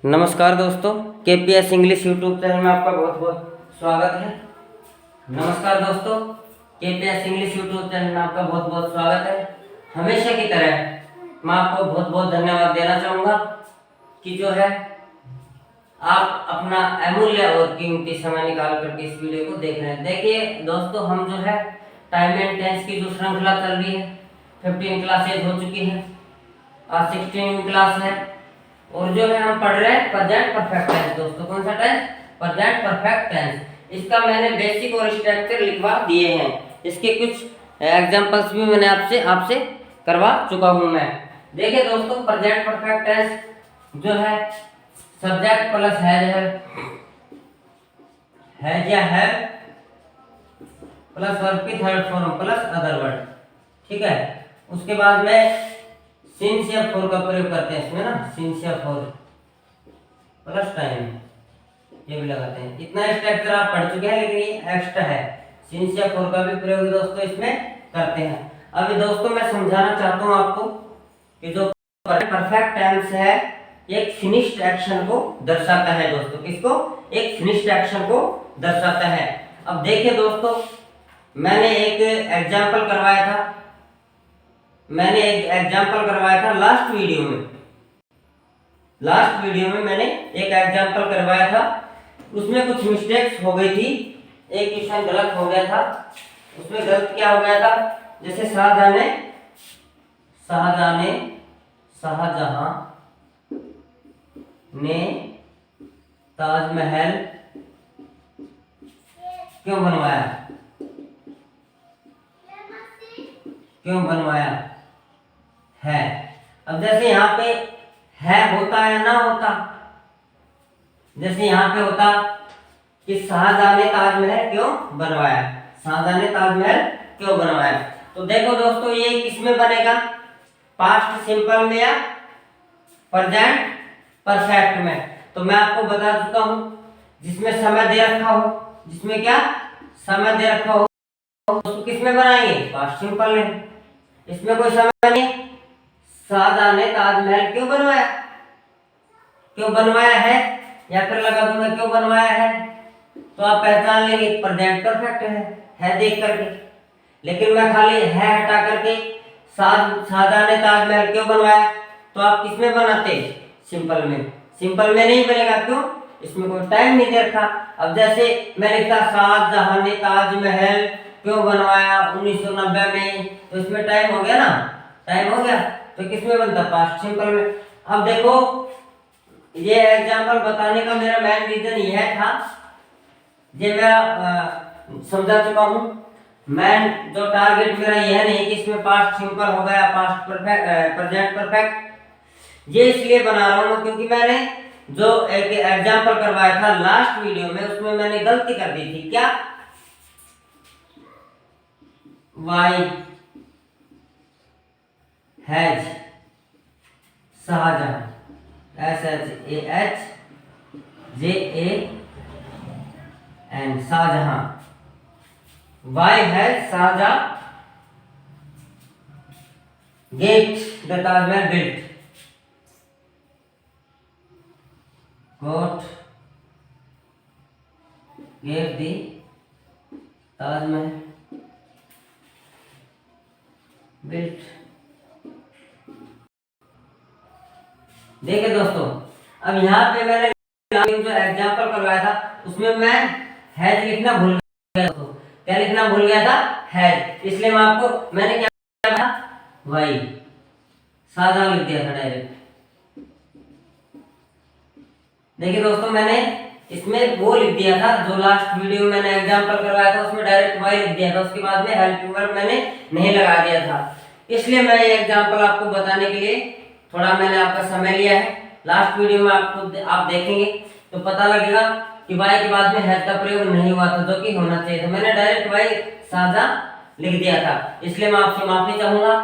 नमस्कार दोस्तों, KPS English YouTube channel में आपका बहुत बहुत स्वागत है। नमस्कार दोस्तों, केपीएस इंग्लिश यूट्यूब चैनल में आपका बहुत बहुत स्वागत है। हमेशा की तरह मैं आपको बहुत बहुत धन्यवाद देना चाहूँगा कि जो है आप अपना अमूल्य और कीमती समय निकाल करके इस वीडियो को देख रहे हैं। देखिए दोस्तों, हम जो है टाइम एंड टेंस की जो श्रृंखला चल रही है, 15 क्लासेज हो चुकी है, आज 16 क्लास है और जो है हम पढ़ रहे हैं प्रेजेंट परफेक्ट टेंस। दोस्तों कौन सा टेंस? Present perfect tense. इसका मैंने बेसिक और स्ट्रक्चर लिखवा दिए हैं। इसके कुछ एग्जांपल्स भी मैंने आपसे करवा चुका हूं मैं। देखिए दोस्तों, प्रेजेंट परफेक्ट टेंस जो है सब्जेक्ट प्लस हैज या हैव प्लस वर्ब की third form plus other word, ठीक है। उसके बाद में सिंस या फॉर का प्रयोग करते हैं इसमें ना, सिंस या फॉर प्लस टाइम, ये भी लगाते हैं। इतना स्ट्रक्चर आप पढ़ चुके हैं, लेकिन ये एक्स्ट्रा है। सिंस या फॉर का भी प्रयोग दोस्तों इसमें करते हैं। अभी दोस्तों मैं समझाना चाहता हूँ आपको कि जो परफेक्ट टेंस है एक फिनिश्ड एक्शन को दर्शाता है। दोस्तों किसको? एक फिनिश्ड एक्शन को दर्शाता है। अब देखिए दोस्तों, मैंने एक एग्जाम्पल करवाया था लास्ट वीडियो में मैंने एक एग्जाम्पल करवाया था। उसमें कुछ मिस्टेक्स हो गई थी, एक क्वेश्चन गलत हो गया था। उसमें गलत क्या हो गया था? जैसे शाहजहां ने ताजमहल क्यों बनवाया है। अब जैसे यहाँ पे है होता या ना होता, जैसे यहाँ पे होता कि शाहजहां ने ताजमहल क्यों बनवाया, तो देखो दोस्तों ये किसमें बनेगा? पास्ट सिंपल में या प्रेजेंट परफेक्ट में। तो मैं आपको बता चुका हूं, जिसमें समय दे रखा हो, जिसमें क्या समय दे रखा हो, तो किसमें बनाएंगे? पास्ट सिंपल में। इसमें कोई समय नहीं। शाहजहां ने ताजमहल क्यों बनवाया है, या फिर लगा दूंगा क्यों बनवाया है, तो आप पहचान लेंगे प्रेजेंट परफेक्ट है देख करके। लेकिन मैं खाली है हटा करके शाहजहां ने ताजमहल क्यों बनवाया, तो आप किसमें बनाते? सिंपल में नहीं बनेगा। क्यों? इसमें कोई टाइम नहीं दे रखा। अब जैसे मैं लिखता शाहजहां ने ताजमहल क्यों बनवाया 1990 में, तो इसमें टाइम हो गया, तो किसमें बनता? पास्ट सिंपल में। अब देखो, ये एग्जांपल बताने का मेरा मेन रीजन यह था, ये मैं समझा चुका हूँ। मेन जो टारगेट मेरा यह नहीं कि इसमें पास्ट सिंपल हो गया, पास्ट परफेक्ट, प्रेजेंट परफेक्ट। ये इसलिए बना रहा हूँ क्योंकि मैंने जो एक एग्जांपल करवाया था लास्ट वीडियो में, उसमें मैंने गलती कर दी थी। क्या? Why has Shahjahan, SHAHJAN, Shahjahan. Why has Shahjahan get the Taj Mahal built, gave the Taj Mahal built. देखिए दोस्तों, अब यहाँ पे मैंने जो एग्जांपल करवाया था उसमें मैं हैज लिखना भूल गया था। क्या लिखना भूल गया था? हैज। इसलिए मैंने क्या किया था? वाई शाहजहां लिख दिया था डायरेक्ट। देखिए दोस्तों, मैंने इसमें वो लिख दिया था जो लास्ट वीडियो में मैंने एग्जांपल करवाया था, उसमें डायरेक्ट वाई लिख दिया था। उसके बाद में हेल्पिंग वर्ब मैंने नहीं लगा दिया था। इसलिए मैं ये एग्जांपल आपको बताने के लिए थोड़ा मैंने आपका समय लिया है। लास्ट वीडियो में आप देखेंगे तो पता लगेगा कि वाई के बाद में हैज का प्रयोग नहीं हुआ था, जो कि होना चाहिए था। मैंने डायरेक्ट वाई शाहजहां लिख दिया था। इसलिए मैं आपसे माफी चाहूंगा।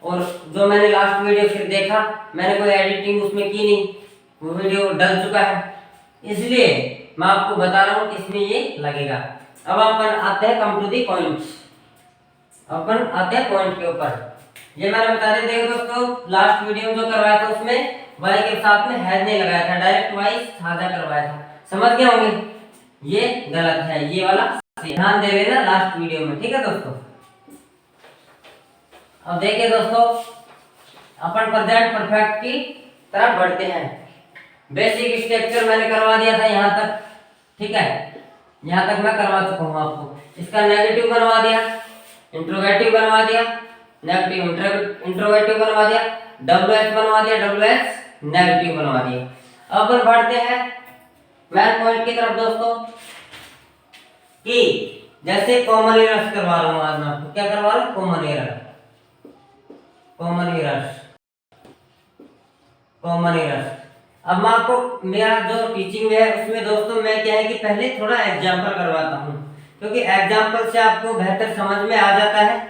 और जो मैंने लास्ट वीडियो फिर देखा, मैंने कोई एडिटिंग उसमें की नहीं, वो वीडियो डल चुका है, इसलिए मैं आपको बता रहा हूँ कि इसमें ये लगेगा। अब अपन आते हैं कम टू दी पॉइंट, अपन आते हैं पॉइंट के ऊपर। ये मैंने बता दिया। देखो दोस्तों लास्ट वीडियो जो करवाया था उसमें वाई के साथ में हैज नहीं लगाया था, डायरेक्ट वाई साझा करवाया था। समझ गए होंगे, ये गलत है, ये वाला ध्यान दे लेना लास्ट वीडियो में, ठीक है दोस्तों। अब देखिए दोस्तों अपन प्रेजेंट परफेक्ट की तरफ बढ़ते हैं। बेसिक स्ट्रक्चर मैंने करवा दिया था यहाँ तक, ठीक है, यहाँ तक मैं करवा चुका हूँ आपको। इसका नेगेटिव बनवा दिया, इंट्रोगेटिव बनवा दिया, नेगेटिव इंट्रोगेटिव बनवा दिया, डब्ल्यू एच बनवा दिया, डब्ल्यू एच नेगेटिव बनवा दिया। अब अपन बढ़ते हैं मैन पॉइंट की तरफ दोस्तों, कि जैसे कॉमन एरर्स करवा रहा हूँ आज मैं आपको। क्या करवा रहा हूँ? Common error, common errors, common errors. अब मैं आपको मेरा जो टीचिंग है उसमें दोस्तों मैं क्या है कि पहले थोड़ा एग्जांपल करवाता हूँ, क्योंकि एग्जांपल से आपको बेहतर समझ में आ जाता है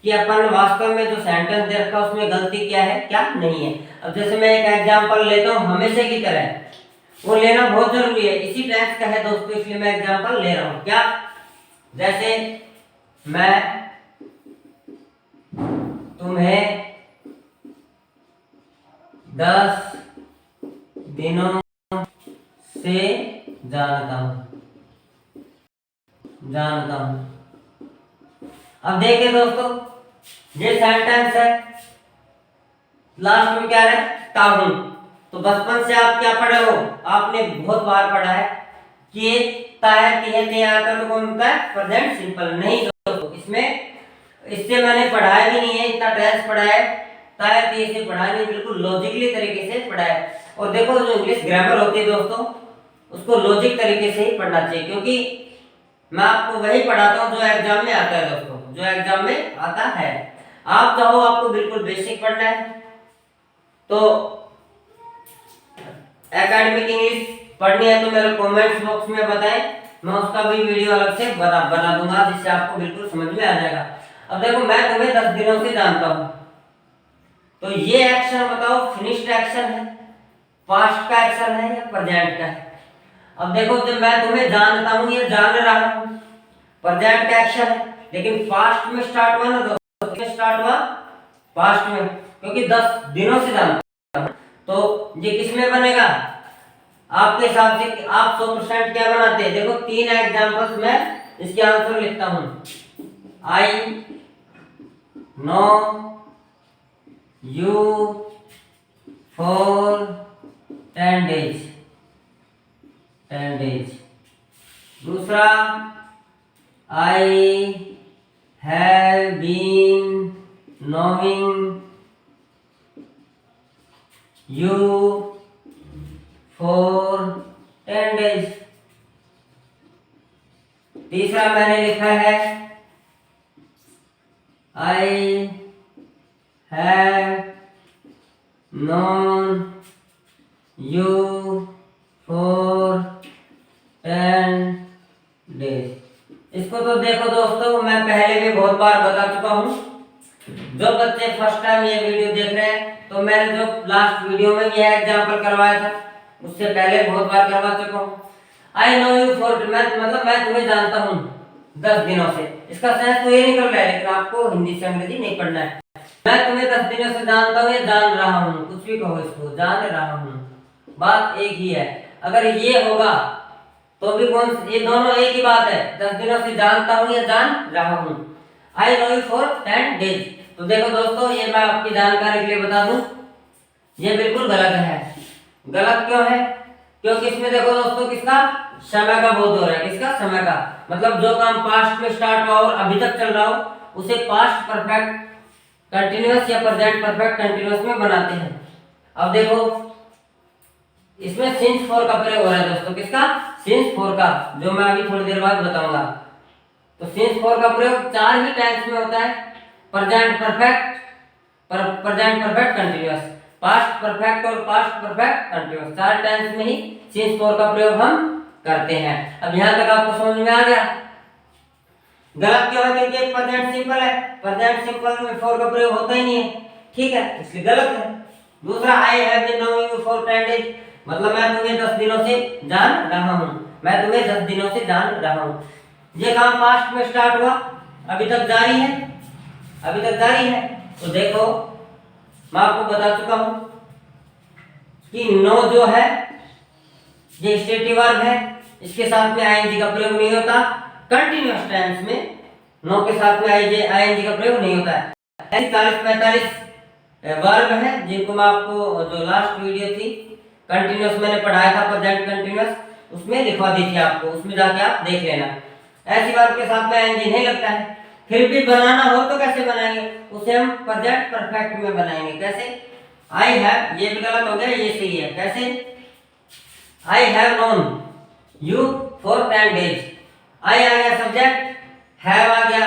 कि अपन वास्तव में जो सेंटेंस दे रखा है उसमें गलती क्या है क्या नहीं है। अब जैसे मैं एक एग्जांपल लेता हूँ हमेशा की तरह, वो लेना बहुत जरूरी है, इसी टेंस का है दोस्तों, इसलिए मैं एग्जांपल ले रहा हूँ। क्या? जैसे मैं तुम्हें 10 दिनों से जानता हूं, जानता हूं। अब देखिए दोस्तों ये सेंटेंस है, लास्ट में क्या है? ताहूं। तो बचपन से आप क्या पढ़े हो? आपने बहुत बार पढ़ा है कि ताया कहते आता तो कौन होता है? Present simple. नहीं दोस्तों, इसमें इससे मैंने पढ़ाया भी नहीं है, इतना टेंस पढ़ा है, ताया ती से पढ़ा नहीं, बिल्कुल लॉजिकली तरीके से पढ़ा है। और देखो जो इंग्लिश ग्रामर होती है दोस्तों उसको लॉजिक तरीके से ही पढ़ना चाहिए, क्योंकि मैं आपको वही पढ़ाता हूँ जो एग्जाम में आता है दोस्तों, जो एग्जाम में आता है। आप चाहो आपको बिल्कुल बेसिक पढ़ना है तो एकेडमिक इंग्लिश पढ़नी है तो मेरे कमेंट्स बॉक्स में बताएं, मैं उसका भी वीडियो अलग से बना दूंगा जिससे आपको बिल्कुल समझ में आ जाएगा। अब देखो मैं तुम्हें 10 दिनों से जानता हूं, तो ये एक्शन बताओ फिनिश्ड एक्शन है, पास्ट का एक्शन है या प्रेजेंट का है? अब देखो जब मैं तुम्हें जानता हूं या जान रहा हूं, प्रेजेंट का एक्शन है, लेकिन पास्ट में स्टार्ट हुआ ना दोस्तों, स्टार्ट हुआ पास्ट में, क्योंकि 10 दिनों से जानता हूं। तो ये किस में बनेगा आपके हिसाब से? आप 100% क्या बनाते हैं? देखो 3 एग्जांपल्स मैं इसके आंसर लिखता हूं। I know you for 10 days, 10 days। दूसरा I have been knowing you for 10 days। तीसरा मैंने लिखा है I have known you for 10 days। इसको तो देखो दोस्तों मैं पहले भी बहुत बार बता चुका हूं, जो बच्चे फर्स्ट टाइम ये वीडियो देख रहे हैं तो मैंने जो लास्ट वीडियो में यह एग्जांपल करवाया था उससे पहले बहुत बार करवा चुका हूँ। आई नो यू फॉर, मतलब मैं तुम्हें जानता हूँ 10 दिनों से, इसका सेंस तो ये निकल रहा है, लेकिन आपको हिंदी से अंग्रेजी नहीं पढ़ना है। मैं तुम्हें 10 दिनों से जानता हूँ या जान रहा हूँ, कुछ भी कहो इसको, जान रहा हूँ, बात एक ही है। अगर ये होगा तो भी कौन, ये दोनों एक ही बात है, 10 दिनों से जानता हूँ या जान रहा हूँ। आई नो यू फॉर 10 days। तो देखो दोस्तों ये मैं आपकी जानकारी के लिए बता दूं, ये बिल्कुल गलत है। गलत क्यों है? क्योंकि इसमें देखो दोस्तों किसका समय का बोध हो रहा है, किसका समय का, मतलब जो काम पास्ट में स्टार्ट हुआ और अभी तक चल रहा हो उसे पास्ट परफेक्ट कंटिन्यूअस या प्रेजेंट परफेक्ट कंटिन्यूअस में बनाते हैं। अब देखो इसमें सिंस फॉर का प्रयोग हो रहा है दोस्तों, किसका? सिंस फॉर का, जो मैं अभी थोड़ी देर बाद बताऊंगा। तो सिंस फॉर का प्रयोग 4 ही टेंस में होता है, present perfect, present perfect continuous, past perfect और पास्ट परफेक्ट कंटिन्यूअस, 4 टेंस में ही सिंस फॉर का प्रयोग हम करते हैं। अब यहां तक आपको समझ में आ गया? गलत क्यों है? क्योंकि प्रेजेंट सिंपल है, प्रेजेंट सिंपल में फॉर का प्रयोग होता ही नहीं है, ठीक है, इसलिए गलत है। दूसरा I have been knowing you for 10 days, मतलब मैं तुम्हें 10 दिनों से जान रहा हूं, मैं तुम्हें 10 दिनों से जान रहा हूं। ये काम पास्ट में स्टार्ट हुआ, अभी तक जारी है, अभी तक जारी है, तो देखो मैं आपको बता चुका हूं कि नो जो है ये स्टेटिव वर्ब है, इसके साथ में आईएनजी का प्रयोग नहीं होता। कंटीन्यूअस टेंस में नो के साथ में आईएनजी का प्रयोग नहीं होता है। 40-45 वर्ब है जिनको मैं आपको जो लास्ट वीडियो थी कंटीन्यूअस मैंने पढ़ाया था प्रेजेंट कंटीन्यूअस, उसमें लिखवा दी थी आपको, उसमें जाके आप देख लेना। ऐसी वर्ब के साथ में आईएनजी नहीं लगता है। फिर भी बनाना हो तो कैसे बनाएंगे, उसे हम प्रेजेंट परफेक्ट में बनाएंगे। कैसे? आई हैव, ये भी गलत हो गया, ये सही है। कैसे? I have known you for 10 days। आई आ गया सब्जेक्ट, हैव आ गया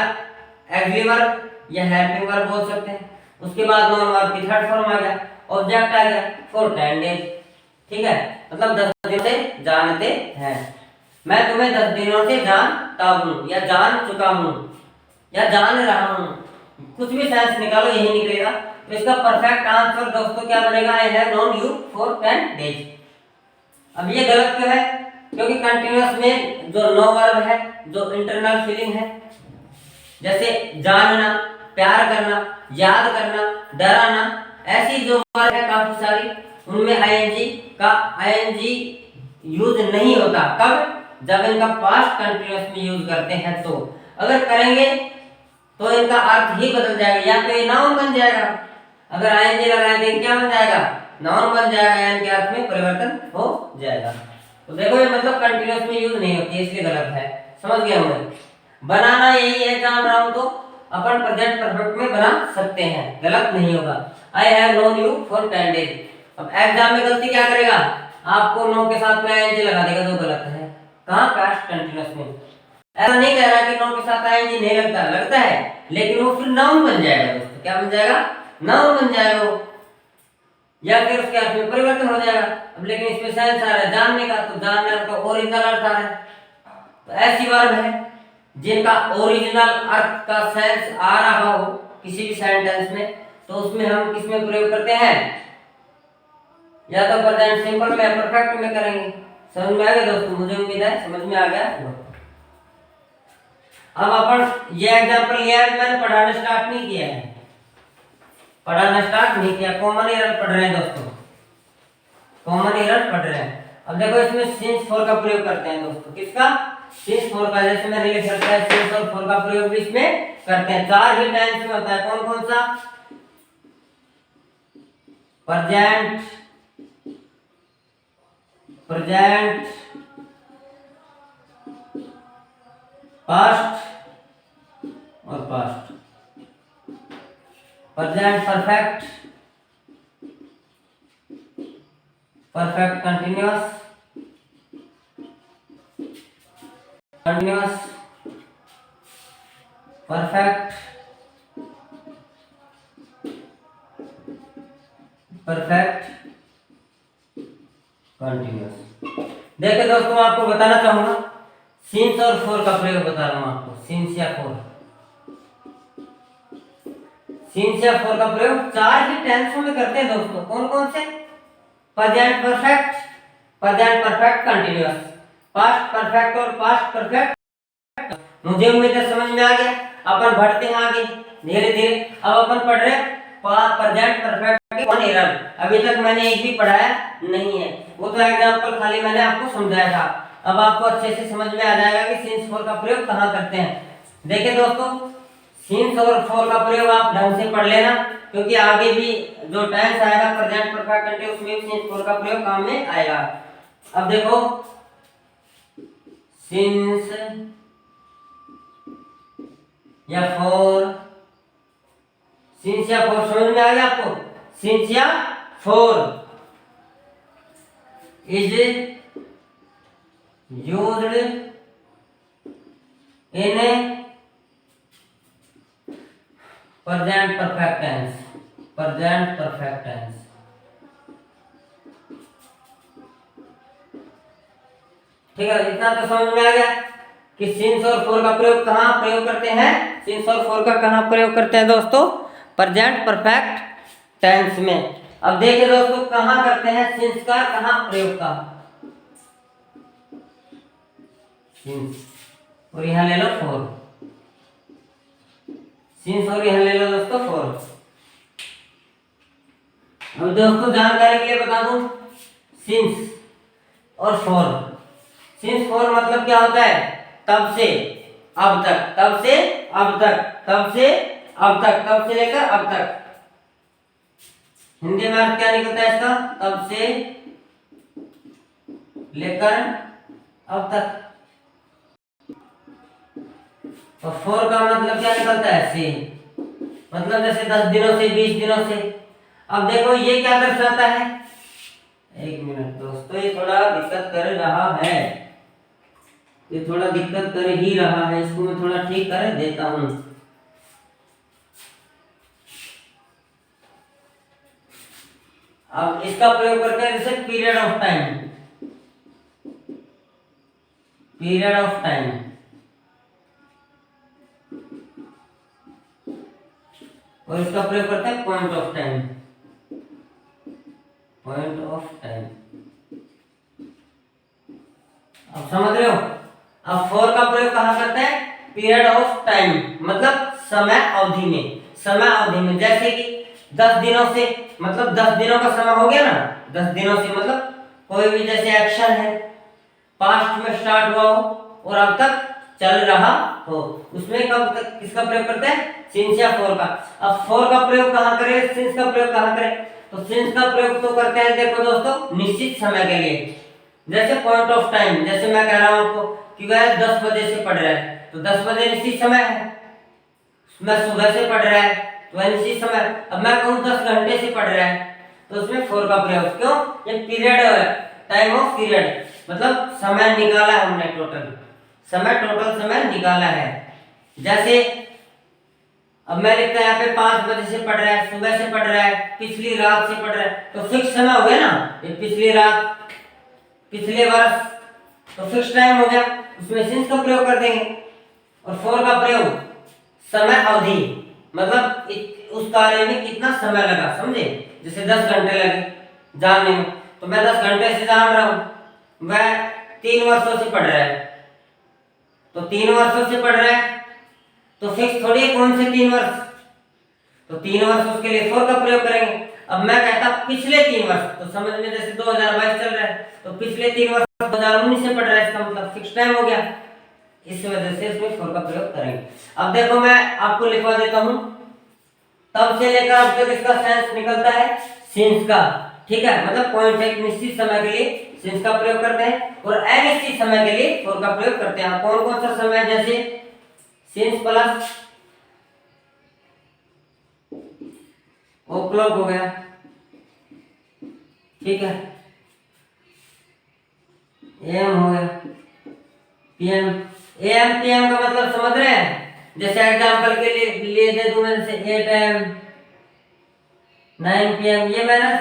ऑक्सिलरी वर्ब या हेल्पिंग वर्ब बोल सकते हैं। उसके बाद नोन वर्ब की थर्ड फॉर्म आ गया, ऑब्जेक्ट आ गया फॉर 10 days। ठीक है, मतलब 10 दिनों से जानते हैं। मैं तुम्हें 10 दिनों से जानता हूँ या जान चुका हूँ या जान रहा हूँ, कुछ भी सेंस निकालो यही निकलेगा। तो इसका परफेक्ट आंसर दोस्तों क्या बनेगा? आई have known you for 10 days। अब ये गलत क्यों है? क्योंकि कंटीन्यूअस में जो नो वर्ब है, जो इंटरनल फीलिंग है, जैसे जानना, प्यार करना, याद करना, डराना, ऐसी जो वर्ब है काफी सारी, उनमें आईएनजी यूज नहीं होता। कब? जब इनका पास्ट कंटीन्यूअस में यूज करते हैं। तो अगर करेंगे तो इनका अर्थ ही बदल जाएगा, या तो ये नाउन बन जाएगा, अगर आईएनजी लगाए तो क्या बन जाएगा? नाउन बन जाएगा, या इनके अर्थ में परिवर्तन हो जाएगा। तो देखो ये मतलब कंटीन्यूअस में यूज नहीं होती है, इसलिए गलत है। समझ गए होंगे? बनाना यही है, जान रहा हूं तो अपन प्रेजेंट परफेक्ट में बना सकते हैं, गलत नहीं होगा। आई have known you for 10 days। अब एग्जाम में गलती क्या करेगा? आपको नो के साथ में आईएनजी लगा देगा, जो गलत है। कहां? पास्ट कंटीन्यूअस में। ऐसा नहीं कह रहा कि नो के साथ आईएनजी नहीं लगता, लगता है, लेकिन वो फिर नाउन बन जाएगा दोस्तों। क्या बन जाएगा? नाउन बन जाएगा वो, या फिर उसके अर्थ में परिवर्तन हो जाएगा। अब लेकिन इसमें सेंस आ रहा है जानने का, तो जानने का ओरिजिनल अर्थ आ रहा है। तो ऐसी वर्ब है जिनका ओरिजिनल अर्थ का सेंस आ रहा हो किसी भी सेंटेंस में, तो उसमें हम किस में प्रयोग करते हैं? या तो प्रेजेंट सिंपल में, परफेक्ट में करेंगे। समझ में आ गया दोस्तों? मुझे उम्मीद है समझ में आ गया। अब अपन ये एग्जांपल लिया है, मैंने पढ़ाना स्टार्ट नहीं किया है, पढ़ाना स्टार्ट नहीं किया, कॉमन एरर पढ़ रहे हैं दोस्तों, कॉमन एरर पढ़ रहे हैं। अब देखो इसमें सिंस फॉर का प्रयोग करते हैं दोस्तों। किसका? सिंस फॉर का। जैसे मैंने लिख रखा है, सिंस और फॉर का प्रयोग भी इसमें करते हैं। 4 ही टेंस में होता है। कौन कौन सा? प्रेजेंट, प्रेजेंट, पास्ट और past. Present perfect, perfect continuous, continuous, perfect, perfect continuous. देखिए दोस्तों मैं आपको बताना चाहूंगा, सिंस और फॉर का प्रयोग बता रहा हूं आपको। सिंस या फॉर, सिंस या फॉर का प्रयोग 4 ही टेंसों में करते हैं दोस्तों। कौन कौन से? Present perfect, present perfect continuous, past perfect और पास्ट परफेक्ट। मुझे उम्मीद है समझ में आ गया। अपन बढ़ते हैं आगे धीरे धीरे। अब अपन पढ़ रहे हैं प्रेजेंट परफेक्ट के कॉमन एरर। अभी तक मैंने एक भी पढ़ाया नहीं है, वो तो एग्जांपल खाली मैंने आपको समझाया था। अब आपको अच्छे से समझ में आ जाएगा कि सिंस फॉर का प्रयोग कहां करते हैं। देखिए दोस्तों, सिंस और फॉर का प्रयोग आप ढंग से पढ़ लेना, क्योंकि आगे भी जो टेंस आएगा प्रेजेंट परफेक्ट कंटीन्यूअस उसमें भी सिंस फॉर का प्रयोग काम में आएगा। अब देखो सिंस या फॉर, सिंस या फॉर समझ में आ गया आपको? सिंस या for is used in present perfect tense, present perfect tense. ठीक है, इतना तो समझ में आ गया कि सिंस और फॉर का प्रयोग कहां प्रयोग करते हैं। सिंस और फॉर का कहां प्रयोग करते हैं दोस्तों? प्रेजेंट परफेक्ट टेंस में। अब देखिए दोस्तों कहां करते हैं सिंस का, कहां प्रयोग का? सिंस और यहां ले लो फॉर, सिंस और यहां ले लो दोस्तों फॉर। अब दोस्तों जानकारी के लिए बता दूं, सिंस और फॉर। सिंस फॉर मतलब क्या होता है, तब से अब तक, तब से अब तक, तब से अब तक, तब से लेकर अब तक। हिंदी में अर्थ क्या निकलता है इसका, तब से लेकर अब तक। और फॉर का मतलब क्या निकलता है, से, मतलब जैसे 10 दिनों से, 20 दिनों से। अब देखो ये क्या दर्शाता है, एक मिनट दोस्तों, ये थोड़ा दिक्कत कर रहा है, ये थोड़ा दिक्कत कर ही रहा है, इसको मैं थोड़ा ठीक कर देता हूं। अब इसका प्रयोग करते हैं जैसे period of time, period of time, और इसका प्रयोग करते हैं point of time, point of time. अब समझ रहे हो। अब फॉर का प्रयोग कहां करते हैं, पीरियड ऑफ टाइम, मतलब समय अवधि में, समय अवधि में। जैसे कि 10 दिनों से, मतलब 10 दिनों का समय हो गया ना, 10 दिनों से मतलब कोई भी जैसे एक्शन है, पास्ट में स्टार्ट हुआ हो और अब तक चल रहा हो, उसमें कब तक किसका प्रयोग करते हैं, सिंस या फॉर का। अब फॉर का प्रयोग कहां करें, सिंस का प्रयोग कहां करें, तो सिंस का प्रयोग तो करते हैं देखो दोस्तों निश्चित समय के लिए। जैसे पॉइंट ऑफ टाइम, जैसे मैं कह रहा हूं आपको कि वह 10 बजे से पढ़ रहा है, तो 10 बजे निश्चित समय है। मैं सुबह से पढ़ रहा है तो वह निश्चित समय। अब मैं कहूं 10 घंटे से पढ़ रहा है, तो उसमें फॉर का प्रयोग, क्यों, ये पीरियड है, टाइम ऑफ पीरियड, मतलब समय निकाला है हमने, टोटल समय, टोटल समय निकाला है। जैसे अब मैं लिखता है यहाँ पे 5 बजे से पढ़ रहा है, सुबह से पढ़ रहा है, पिछली रात से पढ़ रहा है, तो फिक्स समय हो गया ना, ये पिछली रात, पिछले वर्ष, तो फिक्स टाइम हो गया, उसमें सिंस का प्रयोग कर देंगे। और फॉर का प्रयोग समय अवधि, मतलब उस कार्य में कितना समय लगा, समझे, जैसे 10 घंटे लगे जानने में, तो मैं 10 घंटे से जान रहा हूं, वह 3 वर्षों से पढ़ रहा है, तो 3 वर्षों से पढ़ रहा है, तो फिक्स थोड़ी है कौन से 3 वर्ष, तो 3 वर्ष उसके लिए फॉर का प्रयोग करेंगे। अब मैं कहता पिछले 3 वर्ष, तो समझ में जैसे 2022 चल रहा है, तो पिछले 3 वर्ष 2019 से पढ़ रहा है, इसका मतलब फिक्स टाइम हो गया, इस वजह से इसमें फॉर का प्रयोग करेंगे। अब देखो मैं आपको लिखवा देता हूं, तब से लेकर अब तक इसका सेंस निकलता है सिंस का, ठीक है, मतलब पॉइंट एक निश्चित समय के लिए सिंस का प्रयोग करते हैं और अनिश्चित समय के लिए फॉर का प्रयोग करते हैं। कौन कौन सा समय, जैसे सिंस प्लस ओ क्लॉक हो गया, ठीक है, एम हो गया, पीएम, एम पीएम का मतलब समझ रहे हैं, जैसे एग्जांपल के लिए दे दूं, जैसे 8 am 9 pm, ये मैंने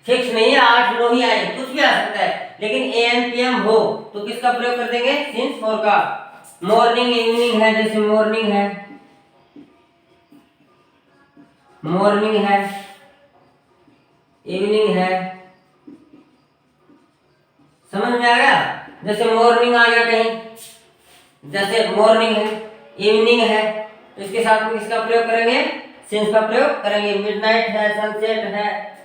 फिक्स नहीं है, 8 9 ही आए, कुछ भी आ सकता है, लेकिन एम पीएम हो तो किसका प्रयोग कर देंगे, सिंस फॉर का। मॉर्निंग इवनिंग है, जैसे मॉर्निंग है, मॉर्निंग है, इवनिंग है, समझ में आ गया, जैसे मॉर्निंग आ गया कहीं, जैसे मॉर्निंग है, इवनिंग है, तो इसके साथ में किसका प्रयोग करेंगे, सिंस का प्रयोग करेंगे। मिडनाइट है, सनसेट है,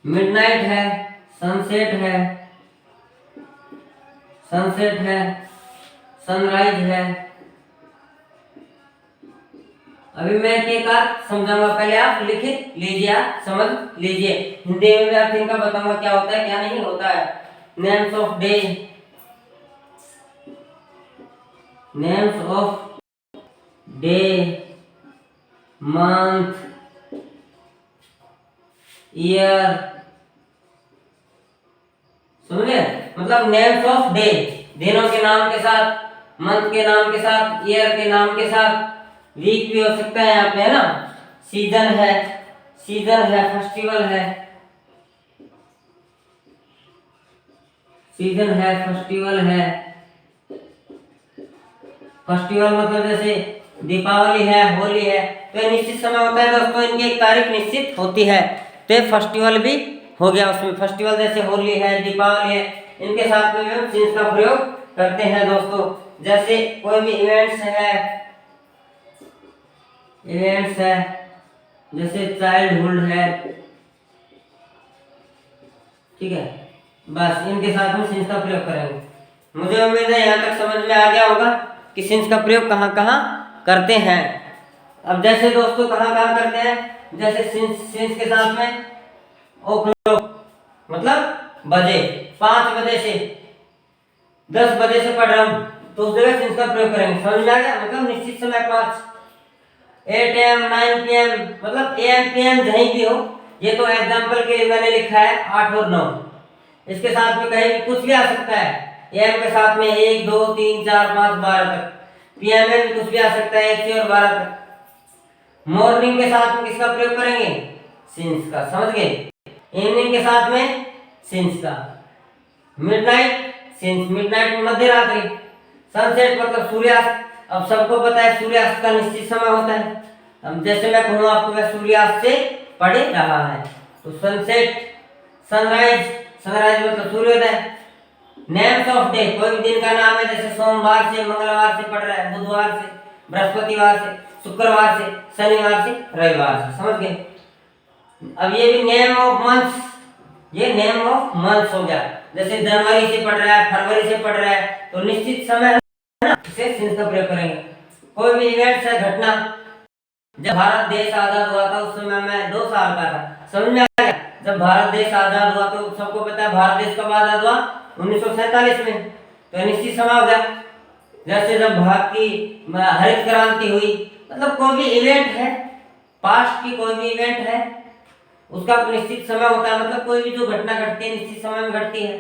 मिडनाइट है, सनसेट है, सनसेट है, सनराइज है। अभी मैं एक अर्थ समझाऊंगा, पहले आप लिख लीजिए, आप समझ लीजिए, हिंदी में भी अर्थ इनका बताऊंगा क्या होता है क्या नहीं होता है। Names of day, names of day, month, year, समझे, मतलब नेम्स ऑफ डे, दिनों के नाम के साथ, मंथ के नाम के साथ, ईयर के नाम के साथ, वीक भी हो सकता है यहाँ पे, है ना, सीजन है, सीजन है, फेस्टिवल है, सीजन है, फेस्टिवल है, फेस्टिवल मतलब जैसे दीपावली है, होली है, तो निश्चित समय होता है दोस्तों, इनकी एक तारीख निश्चित होती है, तो फेस्टिवल भी हो गया उसमें। फेस्टिवल जैसे होली है, दीपावली है, इनके साथ में हम सिंस का प्रयोग करते हैं दोस्तों। जैसे कोई भी इवेंट्स है, इवेंट्स है, जैसे चाइल्डहुड है, ठीक है। बस इनके साथ में सिंस का प्रयोग करेंगे। मुझे उम्मीद है यहाँ तक समझ में आ गया होगा कि सिंस का प्रयोग कहाँ कहाँ करते हैं। अब जैसे दोस्तों कहाँ कहाँ करते हैं, जैसे सिंस के साथ में o'clock मतलब बजे, 5 बजे से 10 बजे से पढ़ रहा हूँ, तो उस जगह सिंस का प्रयोग करेंगे। समझ में आ गया, मतलब निश्चित समय 5, 8 AM 9 PM मतलब AM PM जहीं भी हो। ये तो एग्जाम्पल के लिए मैंने लिखा है 8 और 9, इसके साथ में कहीं भी कुछ भी आ सकता है। AM के साथ में 1 2 3 4 5 12 तक, PM में भी कुछ भी आ सकता है 1 से और 12 तक। मॉर्निंग के साथ में किसका प्रयोग करेंगे, सिंस का, समझ गए। इवनिंग के साथ में सिंस का। मिडनाइट सिंस, मिडनाइट मध्य रात्रि। सनसेट मतलब सूर्यास्त, अब सबको पता है सूर्यास्त का निश्चित समय होता है। अब जैसे मैं कहूँ आपको वह सूर्यास्त से पढ़ रहा है, तो सनसेट। सनराइज, सनराइज मतलब सूर्योदय। नेम्स ऑफ डे, कोई भी दिन का नाम है, जैसे सोमवार से मंगलवार से पढ़ रहा है, बुधवार से, बृहस्पतिवार से, शुक्रवार से, शनिवार से, रविवार से, समझ गए। अब ये भी नेम ऑफ मंथ्स, ये नेम ऑफ मंथ्स हो गया। जैसे जनवरी से पढ़ रहा है, फरवरी से पढ़ रहा है, तो निश्चित समय है ना, इसे सिंस का प्रयोग करेंगे। कोई भी इवेंट्स है, घटना, जब भारत देश आजाद हुआ था उस समय मैं 2 साल का था, समझ में आ गया। जब भारत देश आजाद हुआ तो सबको पता है भारत देश कब आजाद हुआ, 1947 में, तो निश्चित समय हो गया। जैसे जब भारत की हरित क्रांति हुई, मतलब कोई भी इवेंट है, पास्ट की कोई भी इवेंट है, उसका निश्चित समय होता है। मतलब कोई भी जो घटना घटती है निश्चित समय में घटती है,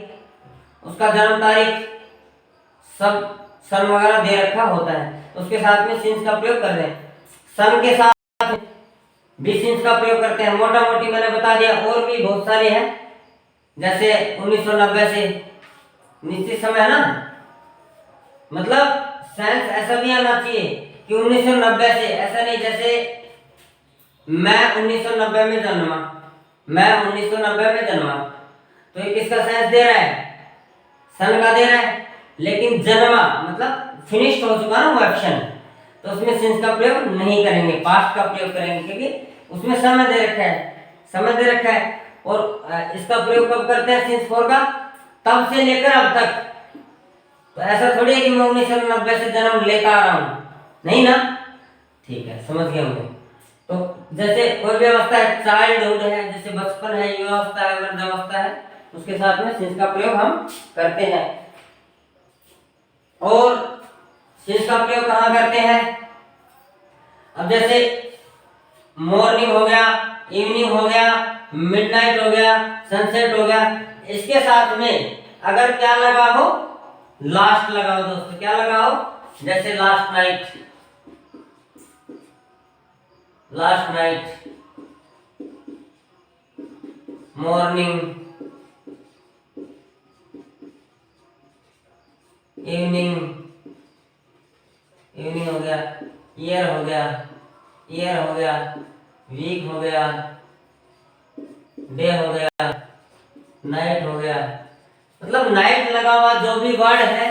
उसका जन्म तारीख सब सन वगैरह दे रखा होता है, उसके साथ में सिंस का प्रयोग कर रहे हैं। सन के साथ भी सिंस का प्रयोग करते हैं, मोटा मोटी मैंने बता दिया। और भी बहुत सारे हैं, जैसे 1990 से निश्चित समय है ना, मतलब सेंस ऐसा भी आना चाहिए कि 1990 से, ऐसा नहीं जैसे मैं 1990 में जन्मा, मैं 1990 में जन्मा, तो ये किसका सेंस दे रहा है, सन का दे रहा है। लेकिन जन्मा मतलब फिनिश्ड हो चुका ना वो एक्शन, तो उसमें सिंस का प्रयोग नहीं करेंगे, पास्ट का प्रयोग करेंगे, क्योंकि उसमें समय दे रखा है, समय दे रखा है। और इसका प्रयोग कब करते हैं सिंस फोर का, तब से लेकर अब तक। तो ऐसा थोड़ी है कि मैं 1990 से जन्म लेता आ रहा हूं, नहीं ना, ठीक है, समझ गए होंगे। तो जैसे कोई भी अवस्था है, चाइल्डहुड है, जैसे बचपन है, युवावस्था है, वृद्धावस्था है, उसके साथ में सिंस का प्रयोग हम करते हैं। और सिंस का प्रयोग कहाँ करते हैं, अब जैसे मॉर्निंग हो गया, इवनिंग हो गया, मिडनाइट हो गया, सनसेट हो गया, इसके साथ में अगर क्या लगा हो, लास्ट लगाओ दोस्तों, क्या लगाओ, जैसे last night, last night, morning, evening, evening हो गया, ईयर हो गया, ईयर हो गया, वीक हो गया, डे हो गया, नाइट हो गया। मतलब नाइट लगा हुआ जो भी वर्ड है,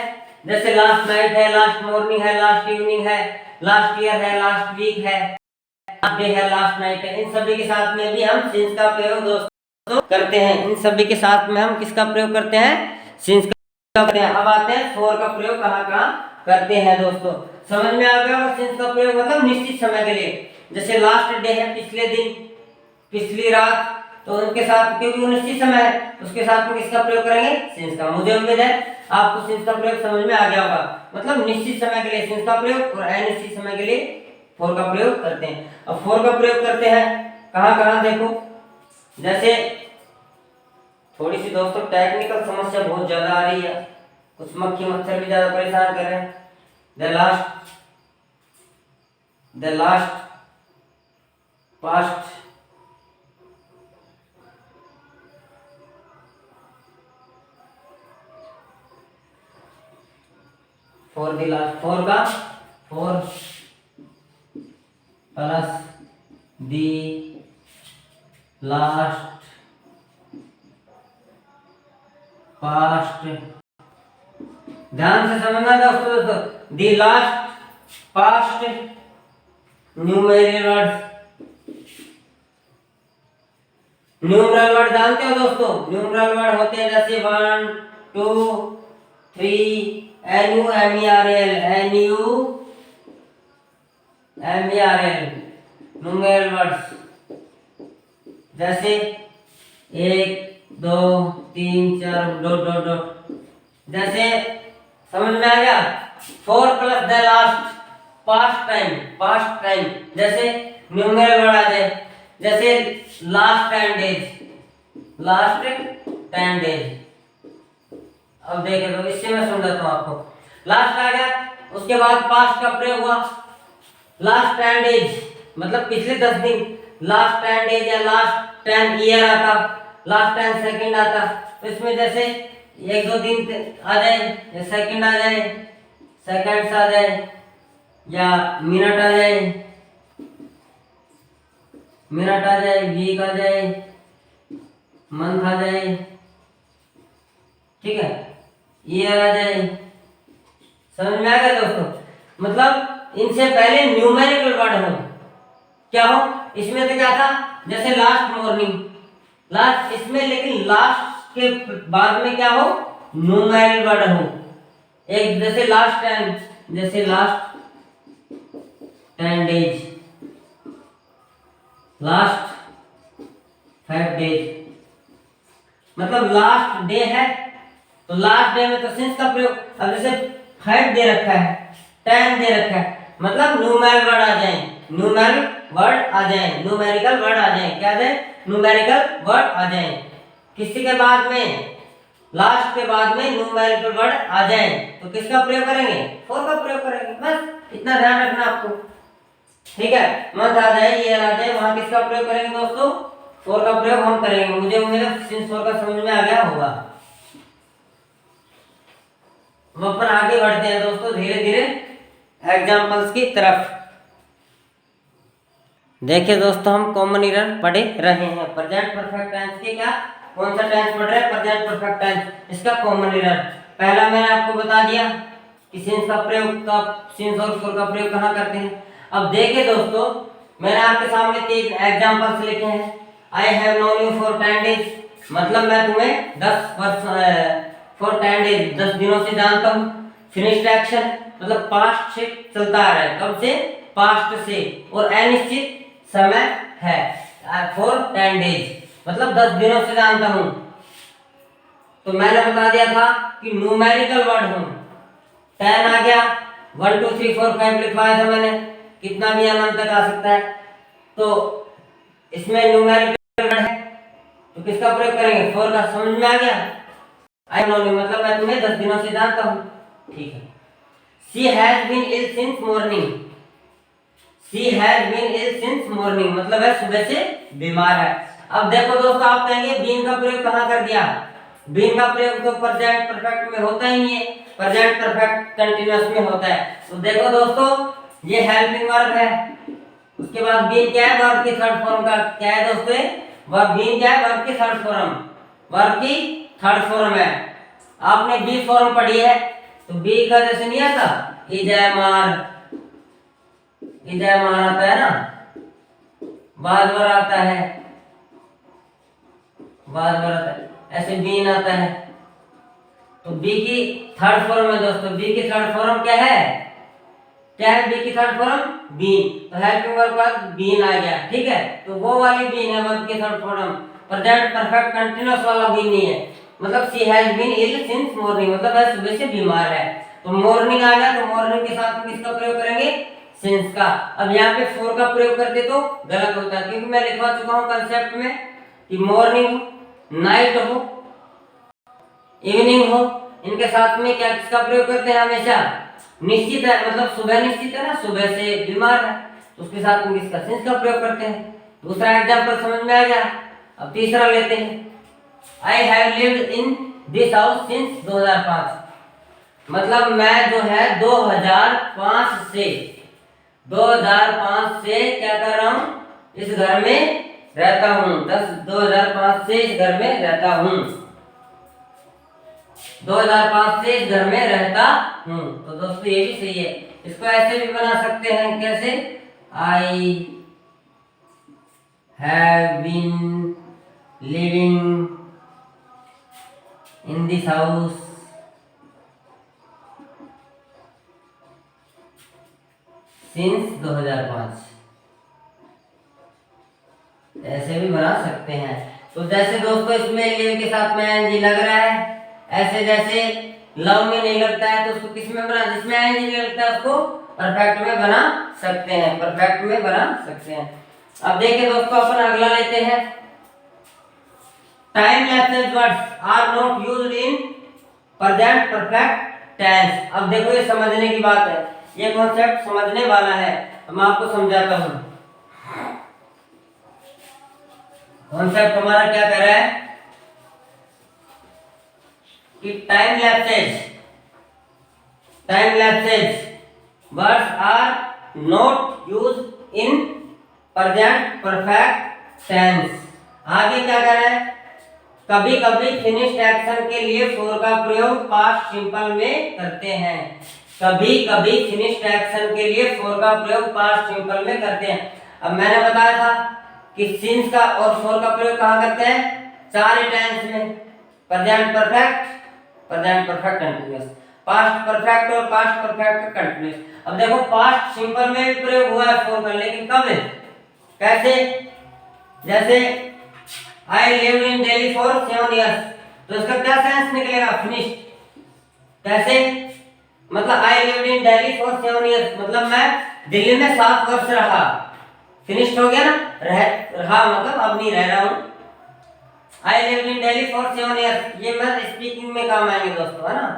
जैसे लास्ट नाइट है, लास्ट मॉर्निंग है, लास्ट इवनिंग है, लास्ट ईयर है, लास्ट वीक है, लास्ट डे है, लास्ट नाइट है, इन सभी के साथ में भी हम सिंस का प्रयोग दोस्तों करते हैं। इन सभी के साथ में हम किसका प्रयोग करते हैं, सिंस का करते हैं। अब आते हैं फोर का प्रयोग कहाँ कहाँ करते हैं दोस्तों, समझ में आ गया होगा। सिंस का प्रयोग मतलब निश्चित समय के लिए, जैसे लास्ट डे है, पिछले दिन, पिछली रात, तो उनके साथ, क्योंकि वो निश्चित समय है, उसके साथ में किसका प्रयोग करेंगे, सिंस का। मुझे उम्मीद है आपको सिंस का प्रयोग समझ में आ गया होगा। मतलब निश्चित समय के लिए सिंस का प्रयोग और अनिश्चित समय के लिए फोर का प्रयोग करते हैं। अब फोर का प्रयोग करते हैं कहाँ कहाँ, देखो, जैसे थोड़ी सी दोस्तों टेक्निकल समस्या बहुत ज्यादा आ रही है, कुछ मक्खी मच्छर भी ज्यादा परेशान कर रहे हैं। The last past four the last, four का four plus the last past, ध्यान से समझना दोस्तों, the last past numerical words. Numeral word जानते हो दोस्तों? न्यूमरल वर्ड होते हैं जैसे 1 2 3 NUMERL न्यूमेरल वर्ड्स। जैसे 1 2 3 4 डॉट डॉट डॉट। जैसे समझ में आ गया? 4 plus the last past time. जैसे न्यूमेरल वर्ड आ जाए, जैसे लास्ट 10 डेज। अब देखे तो इससे मैं समझाता हूँ आपको। लास्ट आ गया, उसके बाद पास्ट का प्रयोग हुआ। लास्ट 10 डेज मतलब पिछले 10 दिन। लास्ट 10 डेज या लास्ट 10 ईयर आता, लास्ट 10 सेकंड आता। तो इसमें जैसे 1 2 दिन आ जाए या सेकंड आ जाए, सेकंड्स आ जाए या मिनट आ जाए, वीक आ जाए, मंथ आ जाए, ठीक है, ईयर आ जाए। समझ में आ गया दोस्तों? मतलब इनसे पहले न्यूमेरिकल वर्ड हो, क्या हो इसमें तो क्या था, जैसे लास्ट मॉर्निंग, लास्ट इसमें, लेकिन लास्ट के बाद में क्या हो, न्यूमेरिकल वर्ड हो। एक जैसे लास्ट 10, जैसे लास्ट 10 डेज, लास्ट 5 डेज। मतलब लास्ट डे है तो लास्ट डे में तो सिंस का प्रयोग। अब जैसे 5 दे रखा है, 10 दे रखा है, मतलब न्यूमेरिकल वर्ड आ जाए, न्यूमेरिकल वर्ड आ जाए। क्या जाए? न्यूमेरिकल वर्ड आ जाए। किसी के बाद में, लास्ट के बाद में न्यूमेरिकल वर्ड आ जाए तो किसका प्रयोग करेंगे? 4 का प्रयोग करेंगे। बस इतना ध्यान रखना आपको, ठीक है। मंथ आ जाए, ईयर आ जाए, वहां किसका प्रयोग करेंगे दोस्तों? 4 का प्रयोग हम करेंगे। मुझे उम्मीद है सिंस 4 का समझ में आ गया होगा। हम अपन आगे बढ़ते हैं दोस्तों धीरे धीरे एग्जांपल्स की तरफ। देखिए दोस्तों, हम कॉमन एरर पढ़े रहे हैं। प्रेजेंट परफेक्ट टेंस के क्या, कौन सा टेंस पढ़ रहे हैं? Present perfect tense. इसका कॉमन एरर पहला मैंने आपको बता दिया कि सिंस का प्रयोग कब, सिंस और फॉर का प्रयोग कहाँ करते हैं। अब देखिए दोस्तों, मैंने आपके सामने 3 एग्जांपल्स लिखे हैं। आई have known you for 10 days, मतलब मैं तुम्हें 10 वर्ष फॉर 10 डेज 10 दिनों से जानता हूँ। फिनिश्ड एक्शन मतलब पास्ट से चलता आ रहा है, कब से? पास्ट से। और अनिश्चित समय है, फॉर 10 डेज मतलब 10 दिनों से जानता हूँ। तो मैंने बता दिया था कि न्यूमेरिकल वर्ड हूँ। 10 आ गया, 1 2 3 4 5 लिखवाया था मैंने, कितना भी अनंत तक आ सकता है। तो इसमें न्यूमेरिकल वर्ड है तो किसका प्रयोग करेंगे? 4 का। समझ में आ गया? आई नो यू मतलब मैं तुम्हें 10 दिनों से जानता हूँ, ठीक है। She has been ill since morning, she has been ill since morning मतलब है सुबह से बीमार है। अब देखो दोस्तों, आप कहेंगे बीन का प्रयोग कहाँ कर दिया? बीन का प्रयोग तो प्रेजेंट परफेक्ट में होता ही नहीं है, प्रेजेंट परफेक्ट कंटीन्यूअस में होता है। तो देखो दोस्तों, ये हेल्पिंग वर्ब है, उसके बाद बीन क्या है? वर्ब की थर्ड फॉर्म का क्या है दोस्तों? वर्ब बीन क्या है? वर्ब की थर्ड फॉर्म, वर्ब की थर्ड फॉर्म है। आपने बी फॉर्म पढ़ी है तो बी का जैसे नहीं आता, इजयमार आता है ना, बाजवर आता है, बाजवर आता है, ऐसे बीन आता है। तो बी की थर्ड फॉर्म है दोस्तों। बी की थर्ड फॉर्म क्या है? क्या है बी की थर्ड फॉर्म? बीन। तो हेल्पिंग वर्ब का बीन आ गया, ठीक है। तो वो वाली बीन है वर्ब की third form, present perfect continuous वाला बीन नहीं है। मतलब she has been ill since morning मतलब वह सुबह से बीमार है। तो मॉर्निंग आ गया, तो मॉर्निंग के साथ में किसका प्रयोग करेंगे? सिंस का। अब यहाँ पे फॉर का प्रयोग करते तो गलत होता है, क्योंकि मैं लिखवा चुका हूँ कंसेप्ट में कि मॉर्निंग हो, नाइट हो, इवनिंग हो, इनके साथ में क्या किसका प्रयोग करते हैं? हमेशा निश्चित है, मतलब सुबह निश्चित है ना, सुबह से बीमार है, तो उसके साथ में किसका? सिंस का प्रयोग करते हैं। दूसरा एग्जांपल समझ में आ गया। अब तीसरा लेते हैं। I have lived in this house since 2005 मतलब मैं जो है 2005 से क्या कर रहा हूँ? इस घर में रहता हूँ। 2005 से इस घर में रहता हूँ, 2005 से इस घर में रहता हूँ। तो दोस्तों ये भी सही है। इसको ऐसे भी बना सकते हैं, कैसे? I have been living in this house since 2005। ऐसे भी बना सकते हैं। तो जैसे दोस्तों इसमें लिव के साथ में एनजी लग रहा है, ऐसे जैसे लव में नहीं लगता है तो उसको किस में बना, जिसमें एनजी नहीं लगता है उसको परफेक्ट में बना सकते हैं, परफेक्ट में बना सकते हैं। अब देखिए दोस्तों अपन अगला लेते हैं, time lapse words are not used in present perfect tense. अब देखो ये समझने की बात है, ये कॉन्सेप्ट समझने वाला है, मैं आपको समझाता हूं। कॉन्सेप्ट हमारा क्या कह रहा है कि time lapses words are not used in present perfect tense. आगे क्या कह रहा है, कभी कभी फिनिश्ड एक्शन के लिए फोर का प्रयोग पास्ट सिंपल में करते हैं। कभी कभी फिनिश्ड एक्शन के लिए फोर का प्रयोग पास्ट सिंपल में करते हैं। अब मैंने बताया था कि सिंस का और फोर का प्रयोग कहाँ करते हैं, चार टेंस में, present perfect, present perfect continuous, past perfect और पास्ट परफेक्ट कंटीन्यूअस। अब देखो पास्ट सिंपल में भी प्रयोग हुआ है फोर का, लेकिन कब है, कैसे, जैसे I lived in Delhi for 7 years, तो इसका क्या सेंस निकलेगा, फिनिश्ड। कैसे, मतलब I lived in Delhi for 7 years, मतलब मैं दिल्ली में 7 वर्ष रहा, फिनिश्ड हो गया ना, रहा मतलब अब नहीं रह रहा हूं। I lived in Delhi for 7 years, ये मैं स्पीकिंग में काम आएंगे दोस्तों, है ना।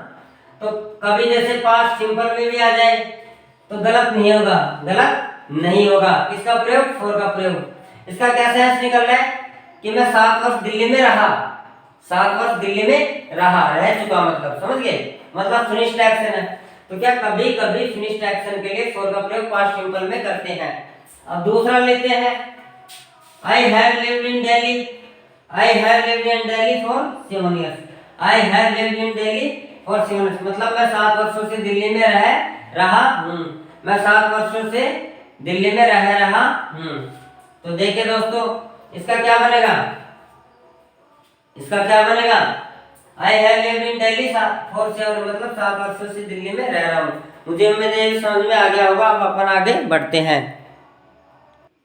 तो कभी जैसे पास्ट सिंपल में भी आ जाए तो गलत नहीं होगा, गलत नहीं होगा। किसका प्रयोग, फोर का प्रयोग। इसका क्या सेंस निकल रहा है कि मैं 7 वर्ष दिल्ली में रहा, 7 वर्ष दिल्ली में रह चुका, मतलब समझ गए, मतलब फिनिश्ड एक्शन है। तो क्या कभी कभी फिनिश्ड एक्शन के लिए फोर का प्रयोग पास्ट सिंपल में करते हैं। अब दूसरा लेते हैं, I have lived in Delhi, I have lived in Delhi for 7 years, I have lived in Delhi for 7 years, मतलब मैं 7 वर्षों से दिल्ली में रहा हूं, मैं 7 वर्षों से दिल्ली में रहा हूं। तो देखिए दोस्तों इसका क्या बनेगा, इसका क्या बनेगा, I have lived in Delhi for 7 years, मतलब 7 वर्षों से दिल्ली में रह रहा हूं। मुझे उम्मीद है समझ में आ गया होगा। अब अपन आगे बढ़ते हैं।